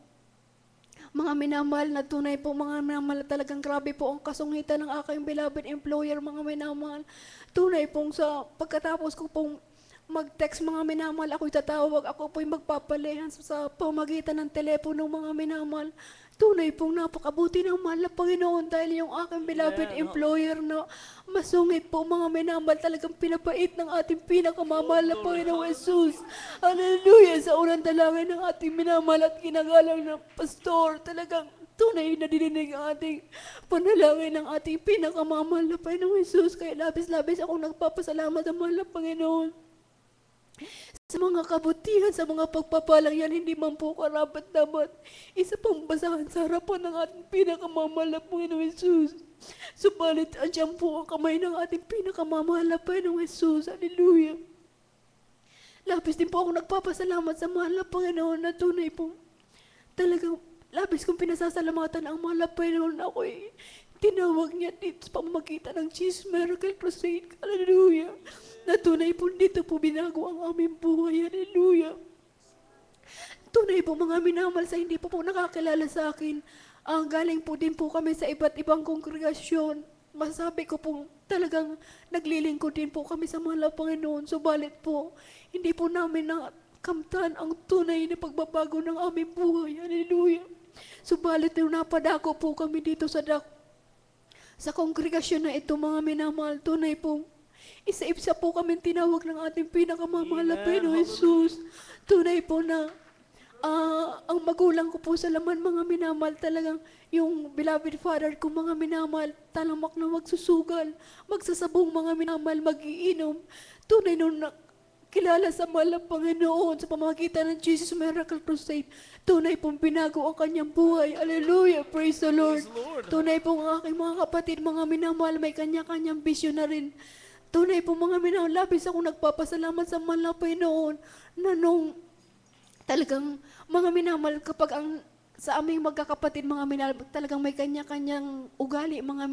D: mga minamahal, na tunay po mga minamahal, talagang grabe po ang kasungitan ng aking beloved employer mga minamahal. Tunay pong sa pagkatapos ko pong mag-text mga minamahal, ako'y tatawag, ako po'y magpapalihan sa pamagitan ng telepono mga minamahal. Tunay pong napakabuti ng mahal na Panginoon dahil yung aking beloved employer na masungit po mga minamahal, talagang pinapait ng ating pinakamamahal na Panginoong Jesus. Hallelujah! Sa unang dalangin ng ating minamahal at ginagalang ng pastor, talagang tunay na dininig ang ating panalangin ng ating pinakamamahal na Panginoong Jesus. Kaya labis-labis akong nagpapasalamat sa mahal na Panginoon. Sa mga kabutihan, sa mga pagpapalang yan, hindi man po karapat-dapat. Isa pang basahan sa harapan ng ating pinakamamahal na Panginoong Jesus. Subalit, andyan po ang kamay ng ating pinakamamahal na Panginoong Jesus. Hallelujah. Labis din po ako nagpapasalamat sa mahal na Panginoon na tunay po. Talagang labis kong pinasasalamatan ang mahal na Panginoon. Ako'y tinawag niya dito sa pamamagitan ng Jesus Miracle Crusade. Hallelujah. Na tunay po dito po binago ang aming buhay. Hallelujah. Tunay po mga minamahal, sa hindi po nakakilala sa akin, galing po din po kami sa iba't ibang kongregasyon. Masabi ko po talagang naglilingkod din po kami sa mahal na Panginoon. Subalit po, hindi po namin nakamtan ang tunay na pagbabago ng aming buhay. Hallelujah. Subalit nung napadako po kami dito sa kongregasyon na ito mga minamahal, tunay po, isa-isa po kami tinawag ng ating pinakamamahal na Panginoong Jesus. Tunay po na ang magulang ko po sa laman mga minamahal, talagang yung beloved father ko mga minamahal, talamak na magsusugal, magsasabong mga minamahal, magiinom. Tunay nung kilala sa mahal na Panginoon sa pamamagitan ng Jesus Miracle Crusade, tunay pong binago ang kanyang buhay. Hallelujah! Praise the Lord! Tunay pong ang aking mga kapatid, mga minamahal, may kanya-kanyang bisyon na rin. Tunay po mga minamahal, labis akong nagpapasalamat sa mahal na Panginoon na nung talagang mga minamahal, kapag sa aming magkakapatid mga minamahal, talagang may kanya-kanyang ugali mga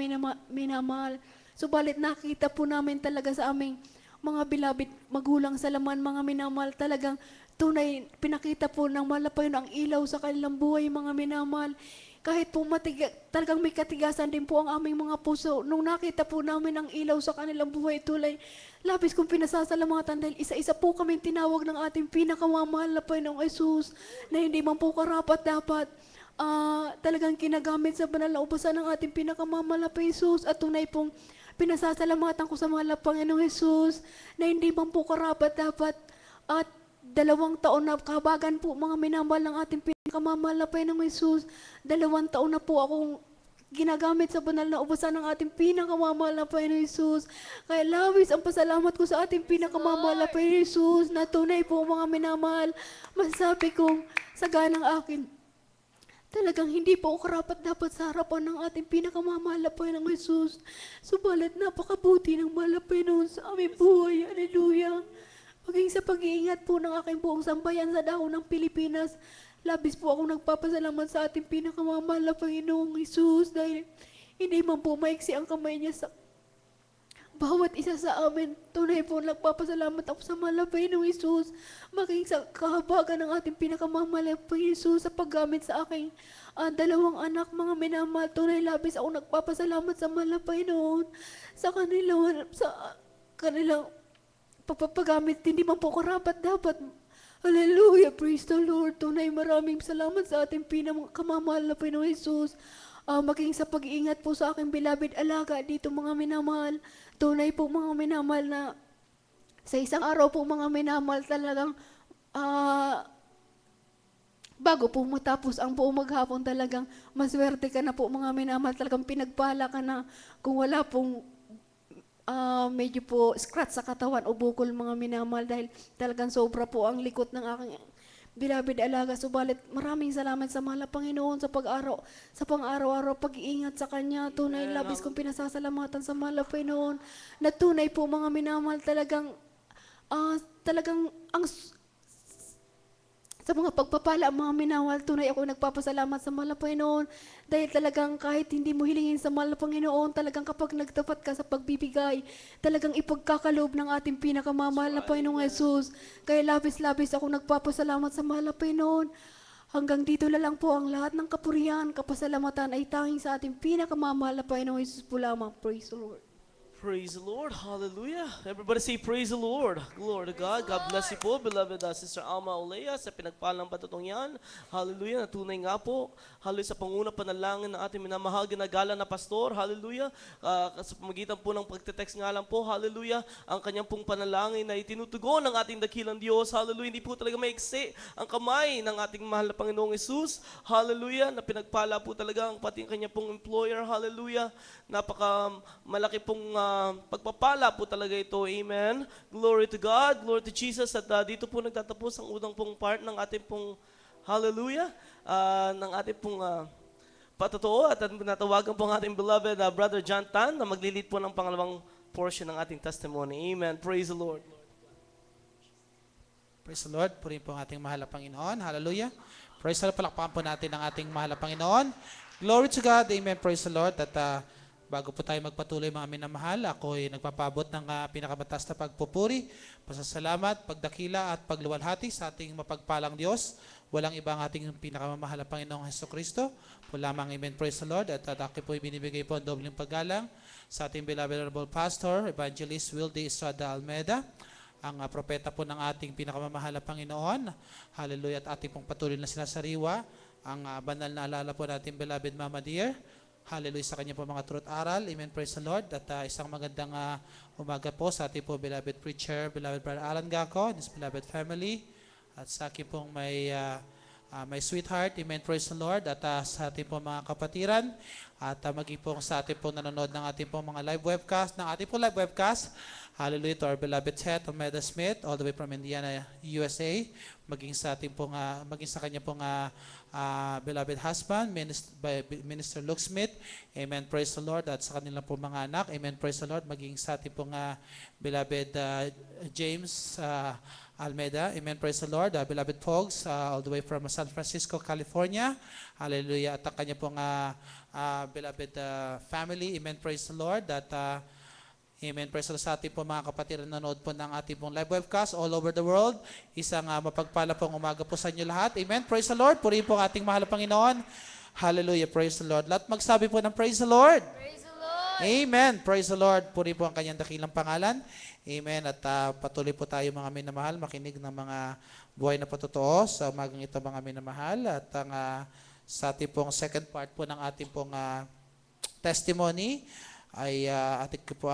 D: minamahal. Subalit nakita po namin talaga sa aming mga beloved magulang sa laman mga minamahal, talagang tunay pinakita po ng mahal na Panginoon ang ilaw sa kanilang buhay mga minamahal. Kahit po talagang may katigasan din po ang aming mga puso. Nung nakita po namin ang ilaw sa kanilang buhay, tulay, labis kong pinasasalamatan dahil isa-isa po kaming tinawag ng ating pinakamamahal na Panginoong Jesus na hindi man po karapat-dapat. Talagang kinagamit sa banal na ubasan ng ating pinakamamahal na Jesus at tunay pong pinasasalamatan ko sa mahal na Panginoong Jesus na hindi man po karapat-dapat at 2 taon na kabagan po mga minamahal ng ating pinakamamahal na Panginoong Jesus. 2 taon na po akong ginagamit sa banal na ubasan ng ating pinakamamahal na Panginoong Jesus. Kaya labis ang pasalamat ko sa ating pinakamamahal na Panginoong Jesus na tunay po mga minamahal. Masasabi kong saganang akin, talagang hindi po ako karapat-dapat sa harapan ng ating pinakamamahal na Panginoong Jesus. Subalit napakabuti ng mahal na Panginoon sa aming buhay. Hallelujah. Maging sa pag-iingat po ng aking buong sambayan sa dahon ng Pilipinas, labis po ako nagpapasalamat sa ating pinakamamahal na Panginoong Hesus dahil hindi man po maiksi ang kamay niya sa bawat isa sa amin. Tunay po nagpapasalamat ako sa mahal na Panginoong Hesus, maging sa kahabagan ng ating pinakamamahal na Panginoong Hesus sa paggamit sa aking dalawang anak, mga minamahal. Tunay labis ako nagpapasalamat sa mahal na Panginoon sa kanilang papagamit. Hindi man po karapat dapat. Hallelujah, praise the Lord. Tunay maraming salamat sa ating pinakamamahal na Panginoong Hesus. Maging sa pag-iingat po sa aking beloved alaga dito, mga minamahal. Tunay po, mga minamahal, na sa isang araw po, mga minamahal, talagang bago po matapos ang buong maghapon, talagang maswerte ka na po, mga minamahal. Talagang pinagpala ka na kung wala pong medyo po scratch sa katawan o bukol, mga minamahal, dahil talagang sobra po ang likot ng aking beloved alaga. Subalit maraming salamat sa mahal na Panginoon sa pang-araw-araw pag-iingat sa Kanya. Tunay labis kong pinasasalamatan sa mahal na Panginoon na tunay po, mga minamahal, talagang sa mga pagpapala, mga minamahal, tunay ako nagpapasalamat sa mahal na Panginoon dahil talagang kahit hindi mo hilingin sa mahal na Panginoon, talagang kapag nagtapat ka sa pagbibigay, talagang ipagkakaloob ng ating pinakamamahal na Panginoong Hesus. Kaya labis-labis ako nagpapasalamat sa mahal na Panginoon. Hanggang dito na lang po ang lahat ng kapurihan, kapasalamatan ay tanging sa ating pinakamamahal na Panginoong Hesus po lamang. Praise the Lord.
A: Praise the Lord. Hallelujah. Everybody say praise the Lord. Glory to God. God bless you po, beloved Sister Alma Olea, sa pinagpalang patutong yan. Hallelujah. Natunay nga po. Hallelujah. Sa panguna panalangin ng ating minamahal ginagala na pastor. Hallelujah. Sa pamagitan po ng pagte-text nga lang po. Hallelujah. Ang kanyang pong panalangin na itinutugon ng ating dakilang Diyos. Hallelujah. Hindi po talaga maiksi ang kamay ng ating mahal na Panginoong Hesus. Hallelujah. Na pinagpala po talaga ang pati ang kanyang pong employer. Hallelujah. Napaka malaki pong pagpapala po talaga ito. Amen. Glory to God. Glory to Jesus. At dito po nagtatapos ang unang pong part ng ating pong hallelujah, ng ating pong patotoo. At natawagan po ang ating beloved Brother John Tan na maglilid po ng pangalawang portion ng ating testimony. Amen. Praise the Lord.
E: Praise the Lord. Purihin po ang ating mahal na Panginoon. Hallelujah. Praise the Lord. Palakpakan po natin ang ating mahal na Panginoon. Glory to God. Amen. Praise the Lord. At bago po tayo magpatuloy, mga minamahal, ako ay nagpapabot ng pinakamataas na pagpupuri, pasasalamat, pagdakila at pagluwalhati sa ating mapagpalang Diyos. Walang ibang ating pinakamamahal na Panginoong Hesukristo. Po lamang, amen, praise the Lord. At ako po binibigay po ang dobling paggalang sa ating beloved honorable pastor, Evangelist Wildy Estrada Almeida, ang propeta po ng ating pinakamamahal na Panginoon. Hallelujah. At ating pong patuloy na sinasariwa ang banal na alala po natin, beloved Mama Dear. Hallelujah sa kanya po mga truth aral. Amen. Praise the Lord. At isang magandang umaga po sa ating po beloved preacher, beloved Brother Alan Gaco, and his beloved family. At sa akin pong may sweetheart. Amen. Praise the Lord. At sa ating po mga kapatiran. At maging po sa ating po nanonood ng ating po mga live webcast. Hallelujah to our beloved Ted Almeida Smith, all the way from Indiana, USA. Maging sa ating pong, maging sa kanya pong beloved husband, Minister Luke Smith. Amen, praise the Lord. At sa kanilang pong mga anak. Amen, praise the Lord. Maging sa ating pong beloved James Almeida. Amen, praise the Lord. Beloved Pogs, all the way from San Francisco, California. Hallelujah. At ang kanya pong beloved family. Amen, praise the Lord. At amen. Praise the Lord sa ating po mga kapatid na nanood po ng ating pong live webcast all over the world. Isang mapagpala pong umaga po sa inyo lahat. Amen. Praise the Lord. Purihin po ang ating mahal na Panginoon. Hallelujah. Praise the Lord. Lahat magsabi po ng praise the Lord.
B: Praise the Lord.
E: Amen. Praise the Lord. Purihin po ang kanyang dakilang pangalan. Amen. At patuloy po tayo mga minamahal, makinig ng mga buhay na patotoo sa umagang ito mga minamahal. At ang sa ating pong second part po ng ating pong testimony, ay ating po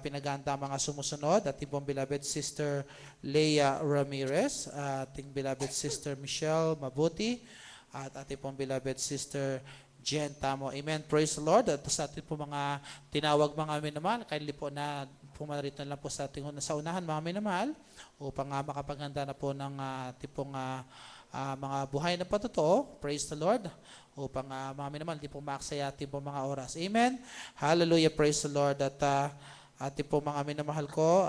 E: pinaganda mga sumusunod. Ating pong beloved Sister Leia Ramirez, ating beloved Sister Michelle Mabuti, at ating pong beloved Sister Jen Tamo. Amen. Praise the Lord. At sa ating po mga tinawag mga minamahal, kindly po na pumarito na lang po sa ating sa unahan mga minamahal upang makapaghanda na po ng ating pong mga buhay na patotoo. Praise the Lord. Upang mga minamahal, hindi po maaksaya ating po mga oras. Amen. Hallelujah. Praise the Lord. At ating po mga minamahal ko,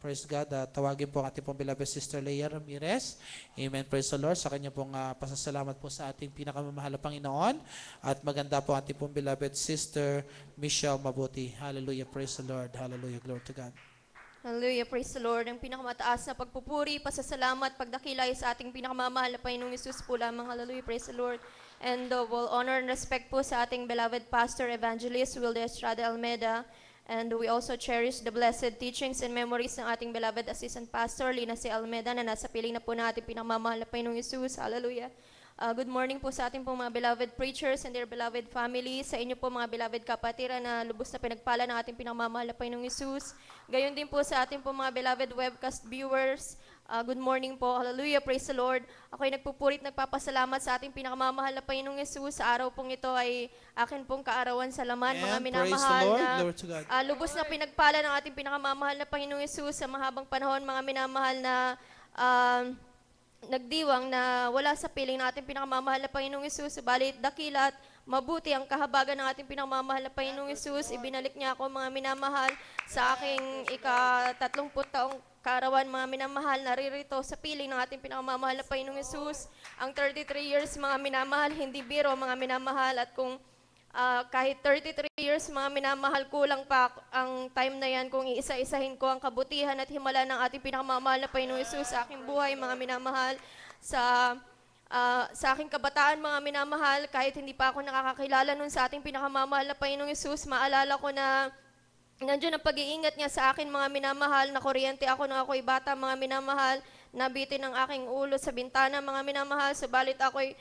E: Praise God. Tawagin po ang ating pong beloved Sister Leia Ramirez. Amen. Praise the Lord. Sa kanya pong pasasalamat po sa ating pinakamamahal na Panginoon. At maganda po ang ating pong beloved Sister Michelle Mabuti. Hallelujah. Praise the Lord. Hallelujah. Glory to God.
F: Hallelujah, praise the Lord. Ang pinakamataas na pagpupuri, pasasalamat, pagdakila ay sa ating pinakamamahal na Panginoong Hesus po lamang. Hallelujah, praise the Lord. And we'll honor and respect po sa ating beloved Pastor Evangelist Wilde Estrada Almeida. And we also cherish the blessed teachings and memories ng ating beloved Assistant Pastor Lina C. Almeida na nasa piling na po na ating pinakamamahal na Panginoong Hesus. Hallelujah. Good morning po sa ating pong mga beloved preachers and their beloved families, sa inyo po mga beloved kapatiran na lubos na pinagpala ng ating pinamamahal na Panginoong Hesus. Gayon din po sa ating pong mga beloved webcast viewers. Good morning po. Hallelujah. Praise the Lord. Ako'y nagpupurit, nagpapasalamat sa ating pinakamamahal na Panginoong Hesus. Sa araw pong ito ay akin pong kaarawan sa laman, mga
E: Amen. Praise the
F: minamahal
E: Lord.
F: na
E: Glory to God.
F: lubos na pinagpala ng ating pinakamamahal na Panginoong Hesus sa mahabang panahon, mga minamahal na nagdiwang na wala sa piling ng ating pinakamamahal na Panginoong Hesus, subalit dakila at mabuti ang kahabagan ng ating pinakamamahal na Panginoong Hesus. Ibinalik niya ako, mga minamahal, sa aking ika-30 taong kaarawan, mga minamahal, naririto sa piling ng ating pinakamamahal na Panginoong Hesus. Ang 33 years, mga minamahal, hindi biro, mga minamahal, at kung kahit 33 years, mga minamahal, kulang pa ang time na yan kung iisa-isahin ko ang kabutihan at himala ng ating pinakamamahal na Panginoong Hesus sa aking buhay, mga minamahal, sa aking kabataan, mga minamahal, kahit hindi pa ako nakakakilala nun sa ating pinakamamahal na Panginoong Hesus, maalala ko na nandiyan ang pag-iingat niya sa akin, mga minamahal, na kuryente ako nung ako'y bata, mga minamahal, nabitin ang aking ulo sa bintana, mga minamahal, subalit ako'y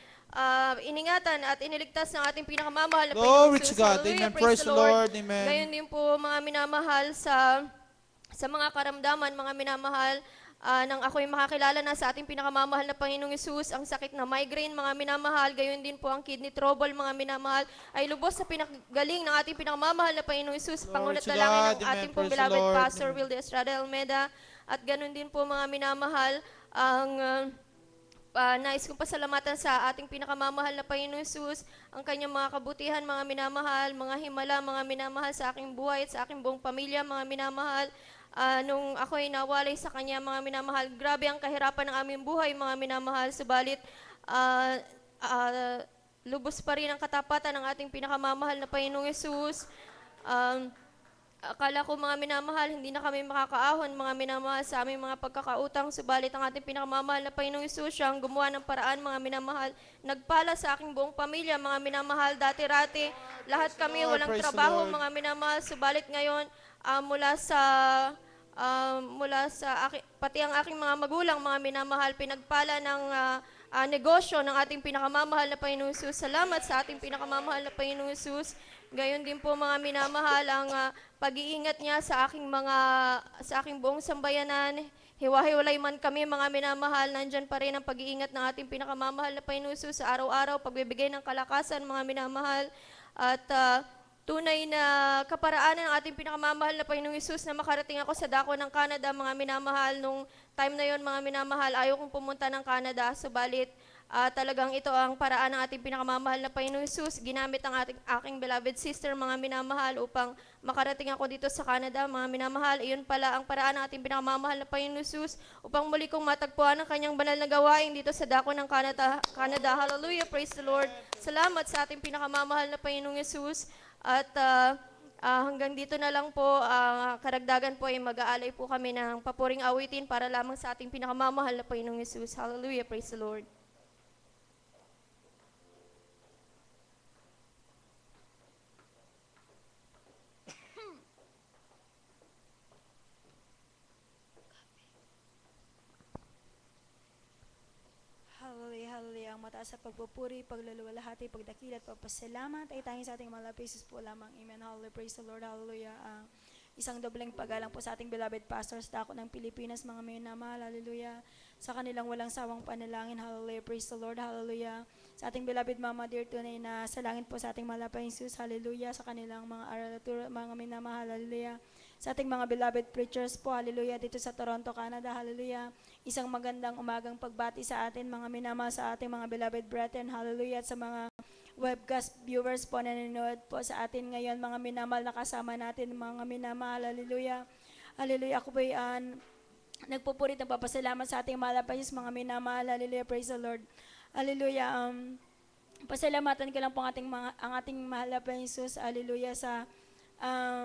F: iningatan at iniligtas ng ating pinakamamahal na
E: Glory
F: Panginoong
E: to
F: Hesus.
E: God.
F: Hallelujah,
E: Amen. Praise the Lord. Amen.
F: Gayon din po, mga minamahal, sa mga karamdaman, mga minamahal, nang ako'y makakilala na sa ating pinakamamahal na Panginoong Hesus, ang sakit na migraine, mga minamahal, gayon din po ang kidney trouble, mga minamahal, ay lubos sa pinakagaling ng ating pinakamamahal na Panginoong Hesus.
E: Glory
F: Pangunat
E: to
F: dalangin
E: God.
F: ng
E: Amen.
F: ating pong
E: Praise the
F: beloved
E: Lord.
F: Pastor
E: Amen.
F: Wilde Estrada Almeida. At ganon din po, mga minamahal, ang nais kong pasalamatan sa ating pinakamamahal na Panginoong Hesus, ang kanyang mga kabutihan, mga minamahal, mga himala, mga minamahal sa aking buhay at sa aking buong pamilya, mga minamahal. Nung ako'y nawalay sa kanya, mga minamahal, grabe ang kahirapan ng aming buhay, mga minamahal, subalit lubos pa rin ang katapatan ng ating pinakamamahal na Panginoong Hesus. Akala ko, mga minamahal, hindi na kami makakaahon, mga minamahal, sa aming mga pagkakautang, subalit ang ating pinakamamahal na Panginoong Hesus, siya ang gumawa ng paraan, mga minamahal, nagpala sa aking buong pamilya, mga minamahal, dati-rati, lahat kami
E: Lord,
F: walang
E: praise the
F: trabaho,
E: Lord.
F: mga minamahal, subalit ngayon, mula sa pati ang aking mga magulang, mga minamahal, pinagpala ng negosyo ng ating pinakamamahal na Panginoong Hesus. Salamat sa ating pinakamamahal na Panginoong Hesus. Gayon din po, mga minamahal, ang pag-iingat niya sa aking buong sambayanan. Hiwa-hiwalay man kami, mga minamahal, nandyan pa rin ang pag-iingat ng ating pinakamamahal na Panginoong Hesus sa araw-araw, pagbibigay ng kalakasan, mga minamahal, at tunay na kaparaanan ng ating pinakamamahal na Panginoong Hesus na makarating ako sa dako ng Canada, mga minamahal. Nung time na yon, mga minamahal, ayaw kong pumunta ng Canada, subalit talagang ito ang paraan ng ating pinakamamahal na Panginoong Hesus. Ginamit ang aking beloved sister, mga minamahal, upang makarating ako dito sa Canada, mga minamahal. Iyon pala ang paraan ng ating pinakamamahal na Panginoong Hesus upang muli kong matagpuan ang kanyang banal na gawain dito sa dako ng Canada. Hallelujah, praise the Lord. Salamat sa ating pinakamamahal na Panginoong Hesus. At hanggang dito na lang po, karagdagan po ay mag-aalay po kami ng papuring awitin para lamang sa ating pinakamamahal na Panginoong Hesus. Hallelujah, praise the Lord.
G: Hallelujah, hallelujah. Ang mataas sa pagpupuri, pagluluwalhati, pagdakila at pagpasalamat ay tanging sa ating mga lapisis po lamang. Amen. Hallelujah. Praise the Lord. Hallelujah. Isang dobleng paggalang po sa ating beloved pastors dako ng Pilipinas, mga minamahal. Hallelujah. Sa kanilang walang sawang panalangin. Hallelujah. Praise the Lord. Hallelujah. Sa ating beloved Mama Dear tunay na salangin po sa ating malapay Jesus. Hallelujah. Sa kanilang mga aralaturo, mga minamahal. Hallelujah. Sa ating mga beloved preachers po, hallelujah, dito sa Toronto, Canada, hallelujah. Isang magandang umagang pagbati sa atin, mga minamahal, sa ating mga beloved brethren, hallelujah, at sa mga webcast viewers po na nanonood po sa atin ngayon, mga minamahal na kasama natin, mga minamahal, hallelujah. Hallelujah. Ako po'y nagpupurit ng papasalamat sa ating mahal na Panginoon, mga minamahal. Hallelujah. Praise the Lord. Hallelujah. Pasalamatan ko lang po ang ating mahal na Panginoon Jesus. Hallelujah. Sa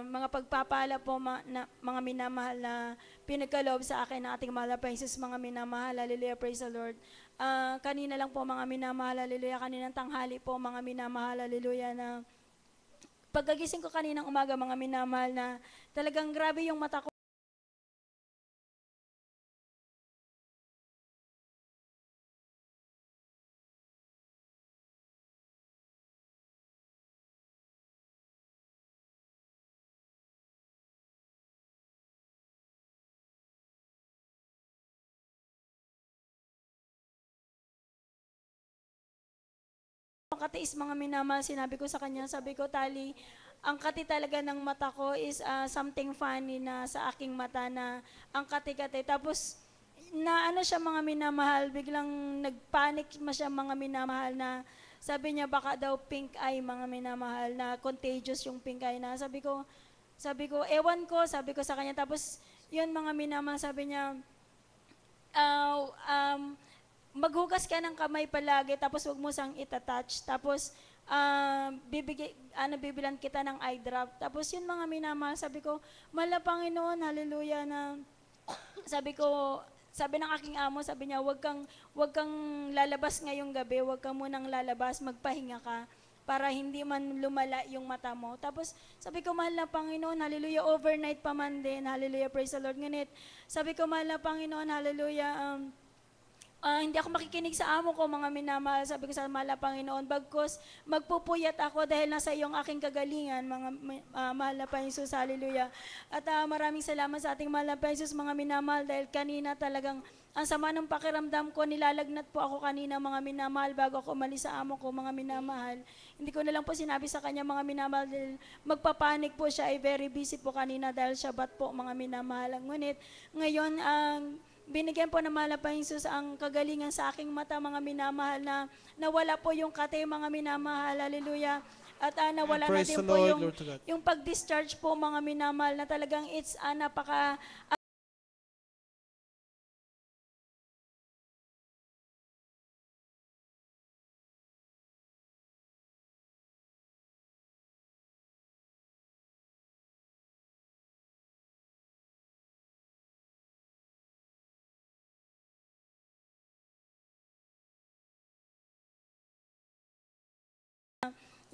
G: mga pagpapala po mga minamahal na pinagkaloob sa akin ng ating mahal na Panginoon Jesus, mga minamahal. Hallelujah. Praise the Lord. Kanina lang po mga minamahal. Hallelujah. Kaninang tanghali po mga minamahal. Hallelujah. Na pagkagising ko kaninang umaga mga minamahal na talagang grabe yung mata ko. Katiis mga minamahal, sinabi ko sa kanya, sabi ko, Tali, ang kati talaga ng mata ko is something funny na sa aking mata na ang kati-kati. Tapos, na ano siya mga minamahal, biglang nagpanic siya mga minamahal na sabi niya baka daw pink eye mga minamahal na contagious yung pink eye na. Sabi ko, ewan ko, sabi ko sa kanya. Tapos, yun mga minamahal, sabi niya, maghugas ka ng kamay palagi, tapos huwag mo sang itatouch. Tapos, bibilan kita ng eye drop. Tapos yun mga minamahal, sabi ko, mahal na Panginoon, hallelujah, na sabi ng aking amo, sabi niya, wag kang lalabas ngayong gabi, wag kang munang lalabas, magpahinga ka para hindi man lumala yung mata mo. Tapos sabi ko, mahal na Panginoon, hallelujah, overnight pa man din, hallelujah, praise the Lord. Ngunit, sabi ko, mahal na Panginoon, hallelujah, hindi ako makikinig sa amo ko, mga minamahal. Sabi ko sa mahal na Panginoon, bagkus magpupuyat ako dahil nasa iyong aking kagalingan, mga mahal na Panginoon Jesus, hallelujah. At maraming salamat sa ating mahal na Panginoon Jesus, mga minamahal, dahil kanina talagang ang sama ng pakiramdam ko, nilalagnat po ako kanina, mga minamahal, bago ako umalis sa amo ko, mga minamahal. Hindi ko na lang po sinabi sa kanya, mga minamahal, dahil magpapanik po siya, ay very busy po kanina dahil Shabbat po, mga minamahal. Ngunit ngayon, binigyan po ng mahal na Panginoon Jesus ang kagalingan sa aking mata, mga minamahal, na nawala po yung kate, mga minamahal, hallelujah. At nawala na
E: Praise
G: din
E: the
G: po
E: Lord,
G: yung,
E: Lord to God.
G: yung pag-discharge po, mga minamahal, na talagang it's napaka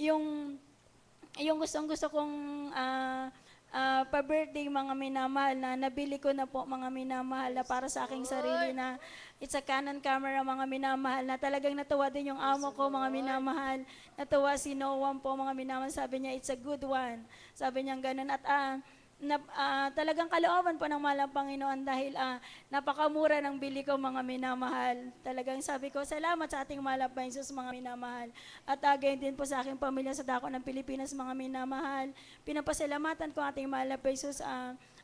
G: yung gustong-gusto kong pa-birthday, mga minamahal, na nabili ko na po, mga minamahal, na para sa aking sarili, na it's a Canon camera, mga minamahal, na talagang natuwa din yung amo ko, mga minamahal. Natuwa si Noam po, mga minamahal, sabi niya, it's a good one. Sabi niya ganun. At talagang kalooban po ng mahal ng Panginoon dahil napakamura ng bili ko, mga minamahal. Talagang sabi ko, salamat sa ating mahal ng Panginoon Jesus, mga minamahal. At gayon din po sa aking pamilya sa dako ng Pilipinas, mga minamahal. Pinapasalamatan ko ating mahal na Panginoon Jesus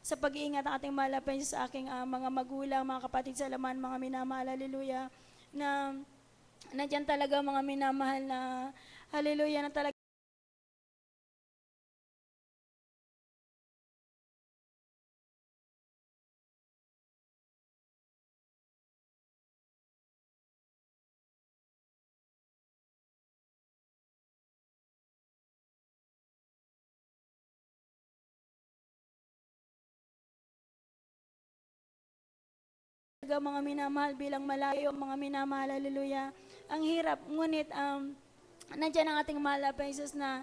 G: sa pag-iingat ng ating mahal na Panginoon Jesus sa aking mga magulang, mga kapatid sa laman, mga minamahal, hallelujah, na nandyan talaga, mga minamahal, na hallelujah, na talaga mga minamahal, bilang malayo, mga minamahal, hallelujah. Ang hirap, ngunit nandiyan ang ating mahal na Panginoon Jesus na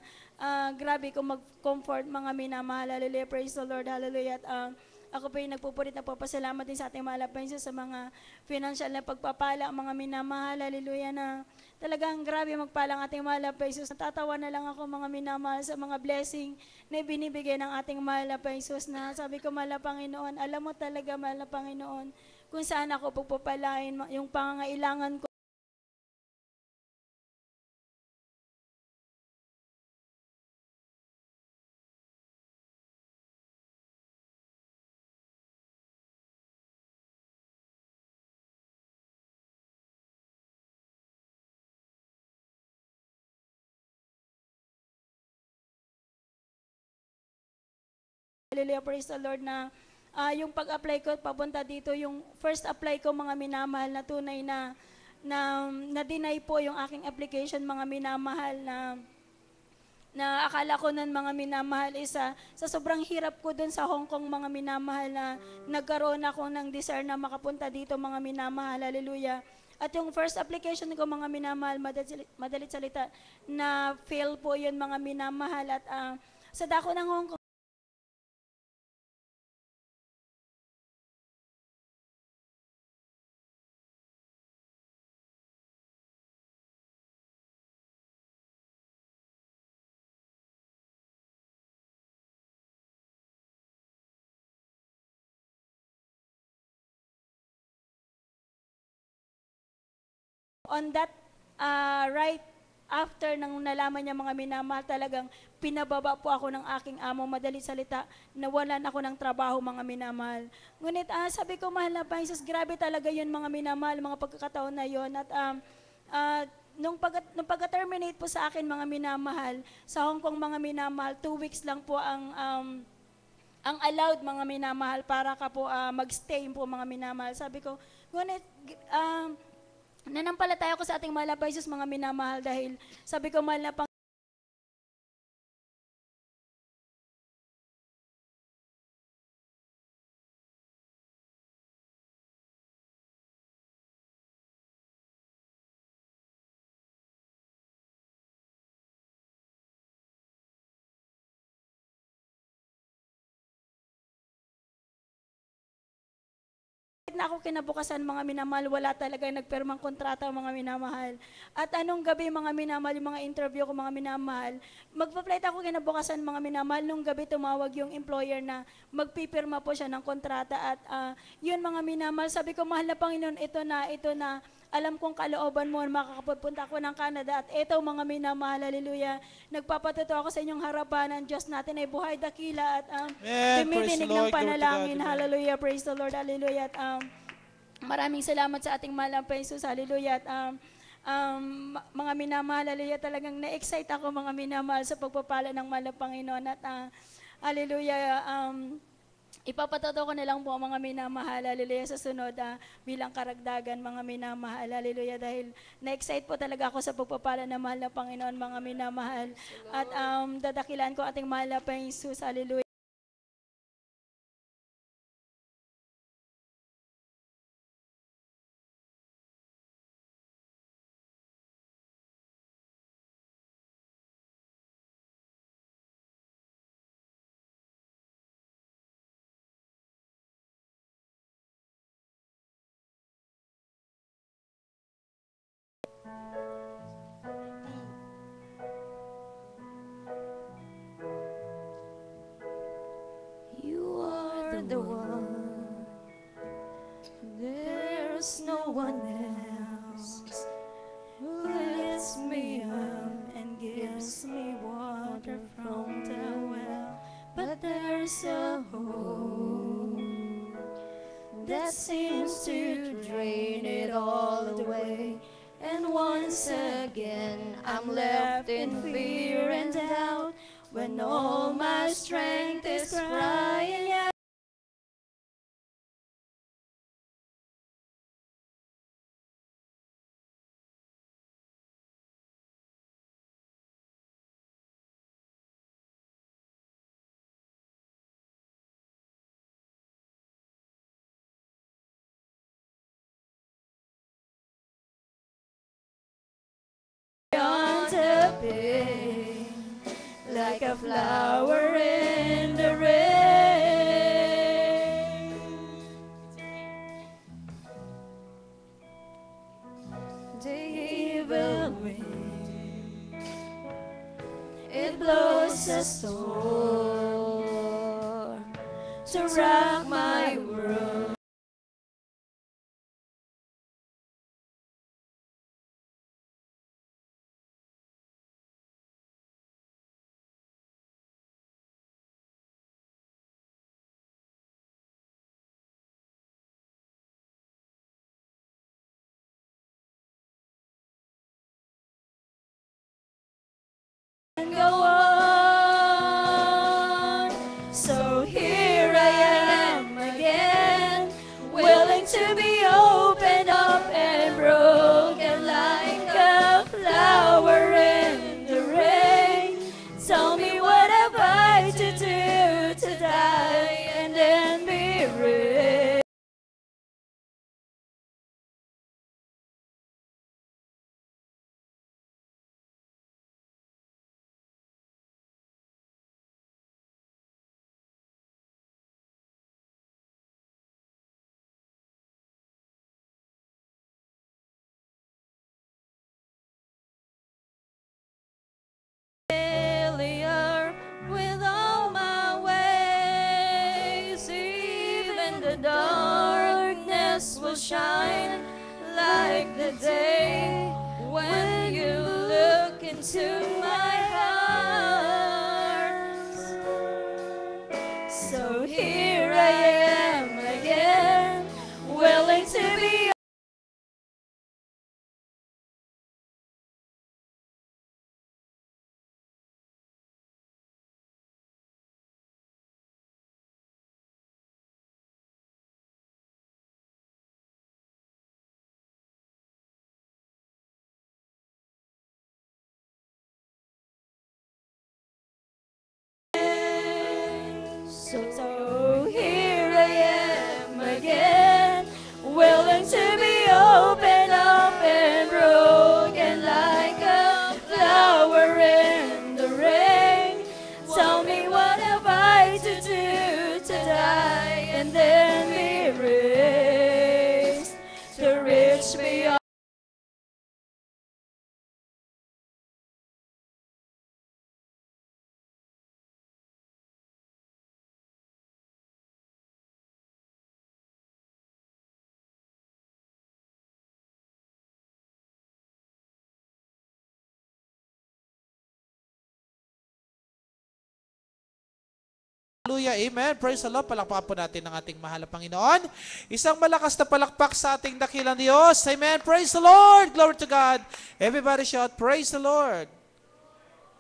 G: grabe kung mag-comfort, mga minamahal, hallelujah, praise the Lord, hallelujah. At ako po yung nagpupurit na papasalamat din sa ating mahal na Panginoon Jesus sa mga financial na pagpapala, mga minamahal, hallelujah, na talagang grabe magpalang ating mahal na Panginoon Jesus. Natatawa na lang ako, mga minamahal, sa mga blessing na binibigay ng ating mahal na Panginoon Jesus, na sabi ko, mahal na Panginoon, alam mo talaga, mahal na Panginoon, kung saan ako pagpapalain, yung pangangailangan ko. Hallelujah, praise the Lord, na yung pag-apply ko papunta dito, yung first apply ko mga minamahal na tunay na deny po yung aking application mga minamahal na akala ko nun mga minamahal sa sobrang hirap ko dun sa Hong Kong mga minamahal na nagkaroon ako ng desire na makapunta dito mga minamahal, hallelujah. At yung first application ko mga minamahal, madalit salita, na fail po yun mga minamahal at sa dako ng Hong Kong, on that right after nang nalaman niya mga minamahal, talagang pinababa po ako ng aking amo, madali salita, nawalan ako ng trabaho mga minamahal. Ngunit sabi ko, mahal na Panginoon, grabe talaga yun mga minamahal, mga pagkakataon na yun. At nung pagka-terminate po sa akin mga minamahal, sa Hong Kong mga minamahal, 2 weeks lang po ang allowed mga minamahal para ka po magstay po mga minamahal. Sabi ko, ngunit nanampalataya ko sa ating mahal na Panginoon mga minamahal dahil sabi ko, mahal na Panginoon, na ako kinabukasan mga minamahal, wala talaga nagpermang kontrata mga minamahal. At anong gabi mga minamahal, yung mga interview ko mga minamahal, magpa-flight ako kinabukasan mga minamahal, nung gabi tumawag yung employer na magpipirma po siya ng kontrata at yun mga minamahal, sabi ko, mahal na Panginoon, ito na, alam kong kalooban mo, makakapunta ako ng Canada at ito mga minamahal, hallelujah, nagpapatuto ako sa inyong harapan, ang Diyos natin ay buhay dakila at dumidinig ng panalangin, hallelujah, praise the Lord, hallelujah, at maraming salamat sa ating mahal na Jesus, hallelujah, at mga minamahal, hallelujah, talagang na-excite ako mga minamahal sa pagpapala ng mahal na Panginoon at hallelujah, ipapatuto ko na lang po mga minamahal, hallelujah, sa sunod bilang karagdagan mga minamahal, hallelujah, dahil na-excite po talaga ako sa pagpapala ng mahal na Panginoon mga minamahal at dadakilan ko ating mahal na Panginoon Jesus, hallelujah.
F: You are the one. There's no one else who lifts me up and gives me water from the well. But there's a hope that seems to drain it all away. And once again I'm left in fear and doubt when all my strength is crying out. On the bay, like a flower in the rain. The evil wind, it blows a storm to rock my world. And go on. So here I am raised. Failure with all my ways, even the darkness will shine like the day when you look into my heart. So here I am again, willing to be So here I am again, willing to be open up and broken like a flower in the rain. Tell me what have I to do to die and then be raised to reach beyond.
E: Hallelujah, amen. Praise the Lord. Palakpakan po natin ang ating mahal na Panginoon. Isang malakas na palakpak sa ating dakilang Diyos. Amen. Praise the Lord. Glory to God. Everybody shout, praise the Lord.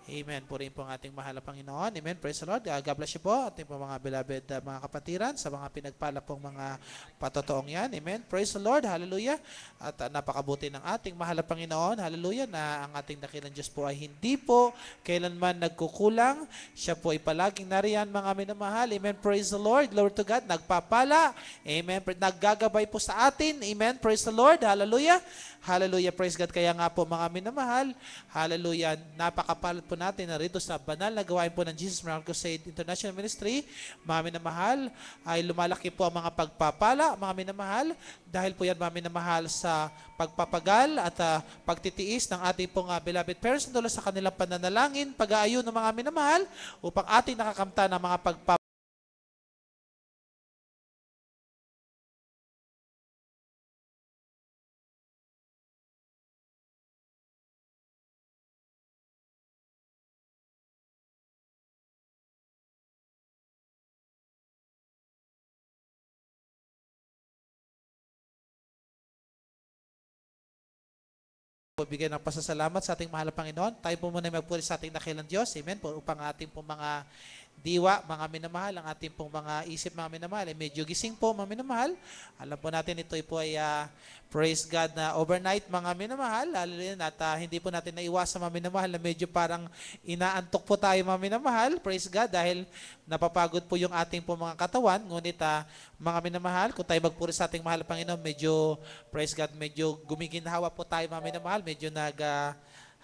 E: Amen. Purihin po ang ating mahal na Panginoon. Amen. Praise the Lord. God bless you po. Ating po mga beloved mga kapatiran sa mga pinagpala pong mga patotoong yan. Amen. Praise the Lord. Hallelujah. At napakabuti ng ating mahal na Panginoon. Hallelujah. Na ang ating dakilang Diyos po ay hindi po kailanman nagkukulang. Siya po ay palaging nariyan mga minamahal. Amen. Praise the Lord. Glory to God. Nagpapala. Amen. Naggagabay po sa atin. Amen. Praise the Lord. Hallelujah. Hallelujah. Praise God. Kaya nga po mga minamahal. Hallelujah. Napakapalad po natin na rito sa banal na gawain po ng Jesus Miracle Crusade International Ministry. Mga minamahal, ay lumalaki po ang mga pagpapala, mga minamahal, dahil po yan mga minamahal sa pagpapagal at pagtitiis ng ating pong beloved parents dahil sa kanilang pananalangin, pag-aayon ng mga minamahal upang ating nakakamta ng mga pagpapala. Bigyan ng pasasalamat sa ating mahal na Panginoon. Tayo po muna magpuri sa ating dakilang Diyos. Amen. Po, upang ating pong mga diwa, mga minamahal, ang ating pong mga isip, mga minamahal, ay medyo gising po, mga minamahal. Alam po natin ito po ay praise God na overnight, mga minamahal. At hindi po natin naiwasan, mga minamahal, na medyo parang inaantok po tayo, mga minamahal. Praise God, dahil napapagod po yung ating po mga katawan. Ngunit mga minamahal, kung tayo magpuri sa ating mahal na Panginoon, medyo, praise God, medyo gumiginhawa po tayo, mga minamahal. Medyo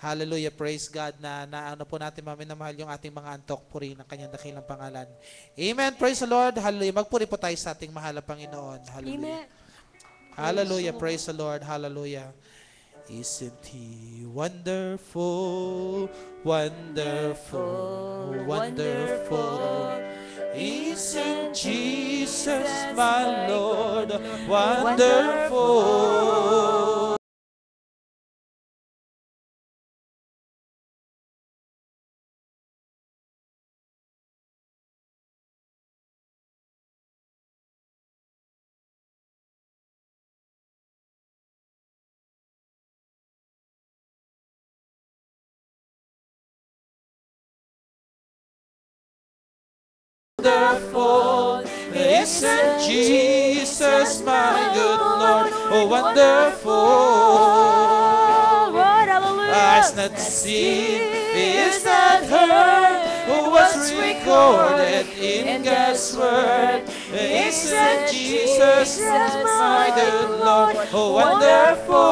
E: hallelujah, praise God, na ano po natin, mga minamahal, yung ating mga antok, puri ng kanyang dakilang pangalan. Amen, praise the Lord, hallelujah. Magpuri po tayo sa ating mahal na Panginoon. Hallelujah.
C: Amen.
E: Hallelujah, praise the Lord, hallelujah. Isn't He wonderful, wonderful, wonderful? Isn't Jesus my Lord wonderful? Wonderful, isn't Jesus my good Lord? Oh, wonderful. Eyes not seen, ears not heard, who was recorded in God's word. Isn't Jesus my good Lord? Oh, wonderful.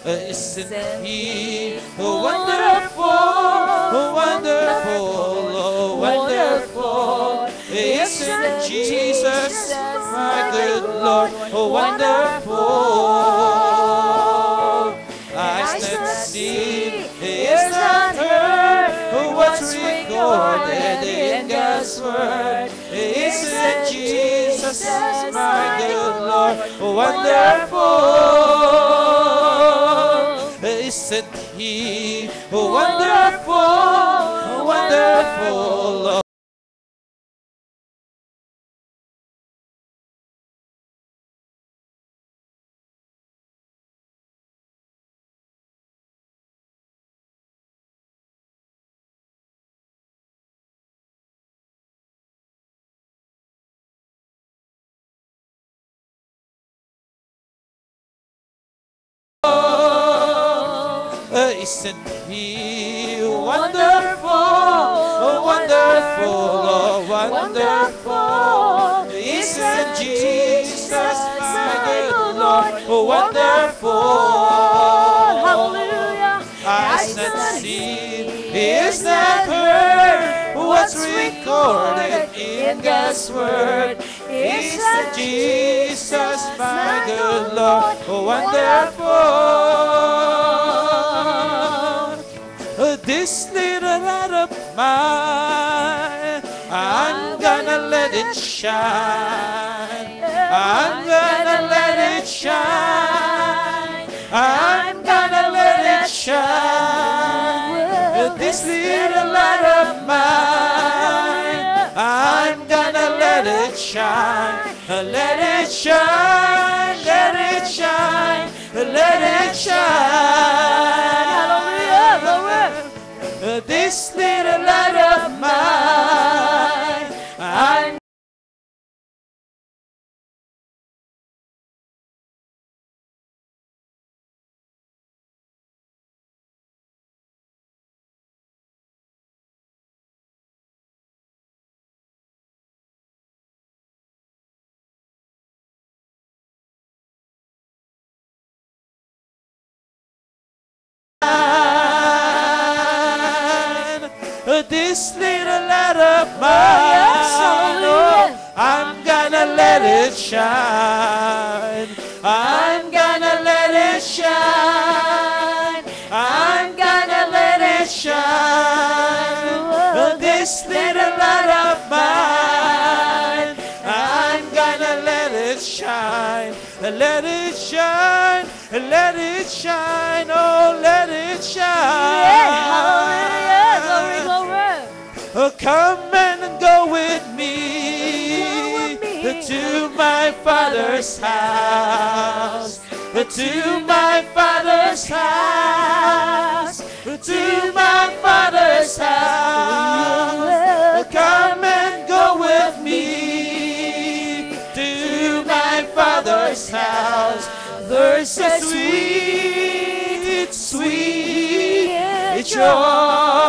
E: Isn't He wonderful? Oh, wonderful. Oh, wonderful. Isn't Jesus my good Lord? Oh, wonderful. Eyes not seen, ears not heard, what's recorded in God's word. Isn't Jesus my good Lord? Oh, wonderful. Isn't He wonderful? Wonderful. Isn't He wonderful? Wonderful, oh, wonderful. Isn't Jesus my good Lord? Wonderful. Hallelujah. Eyes not seen, ears not heard, what's recorded in God's word. Isn't Jesus my good Lord? Wonderful. This little light of mine, I'm gonna let it shine. I'm gonna let it shine. I'm gonna let it shine. This little light of mine, I'm gonna let it shine. Let it shine. Let it shine. Let it shine. Hallelujah. Glory. This little light of mine, I'm this little light of mine, oh, I'm gonna let it shine. I'm gonna let it shine. I'm gonna let it shine. This little light of mine, I'm gonna let it shine. Let it shine. Let it shine. Oh, let it shine.
C: Hallelujah. Glory, glory.
E: Come and go with me, to my Father's house, to my Father's house, to my Father's house. Come and go with me to my Father's house. There's a sweet, sweet joy.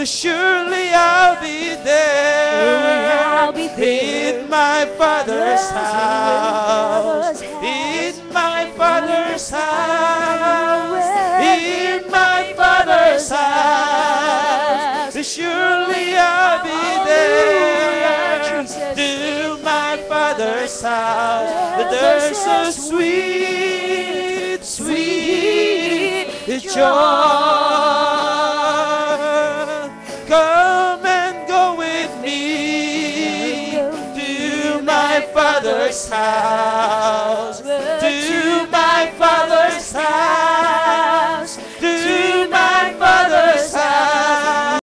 E: Surely I'll be there in my Father's house, in my Father's house, in my Father's house. Surely I'll be there to my Father's house. There's a sweet, sweet joy. Come and go with me to my Father's house, to my Father's house, to my Father's house.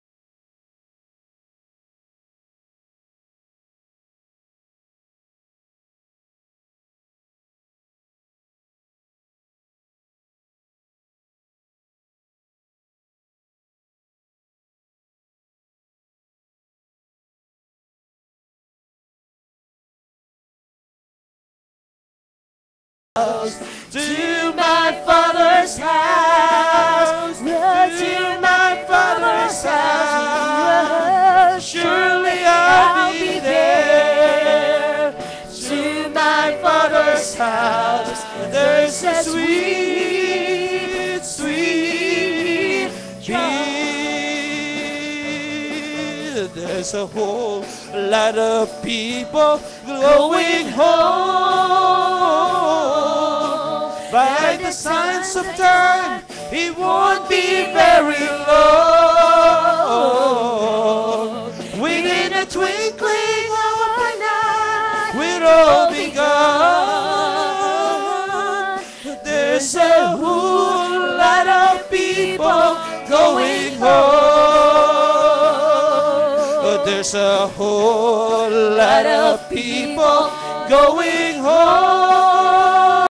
E: To my Father's house, to my Father's house.
A: a sweet, sweet peace. There's a whole lot of people going home. By the signs of time, it won't be very long. Within a twinkling of an eye, we'll all be gone. There's a whole lot of people going home. There's a whole lot of people going home.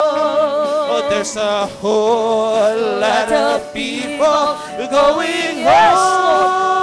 A: Oh, there's a whole lot of people going home.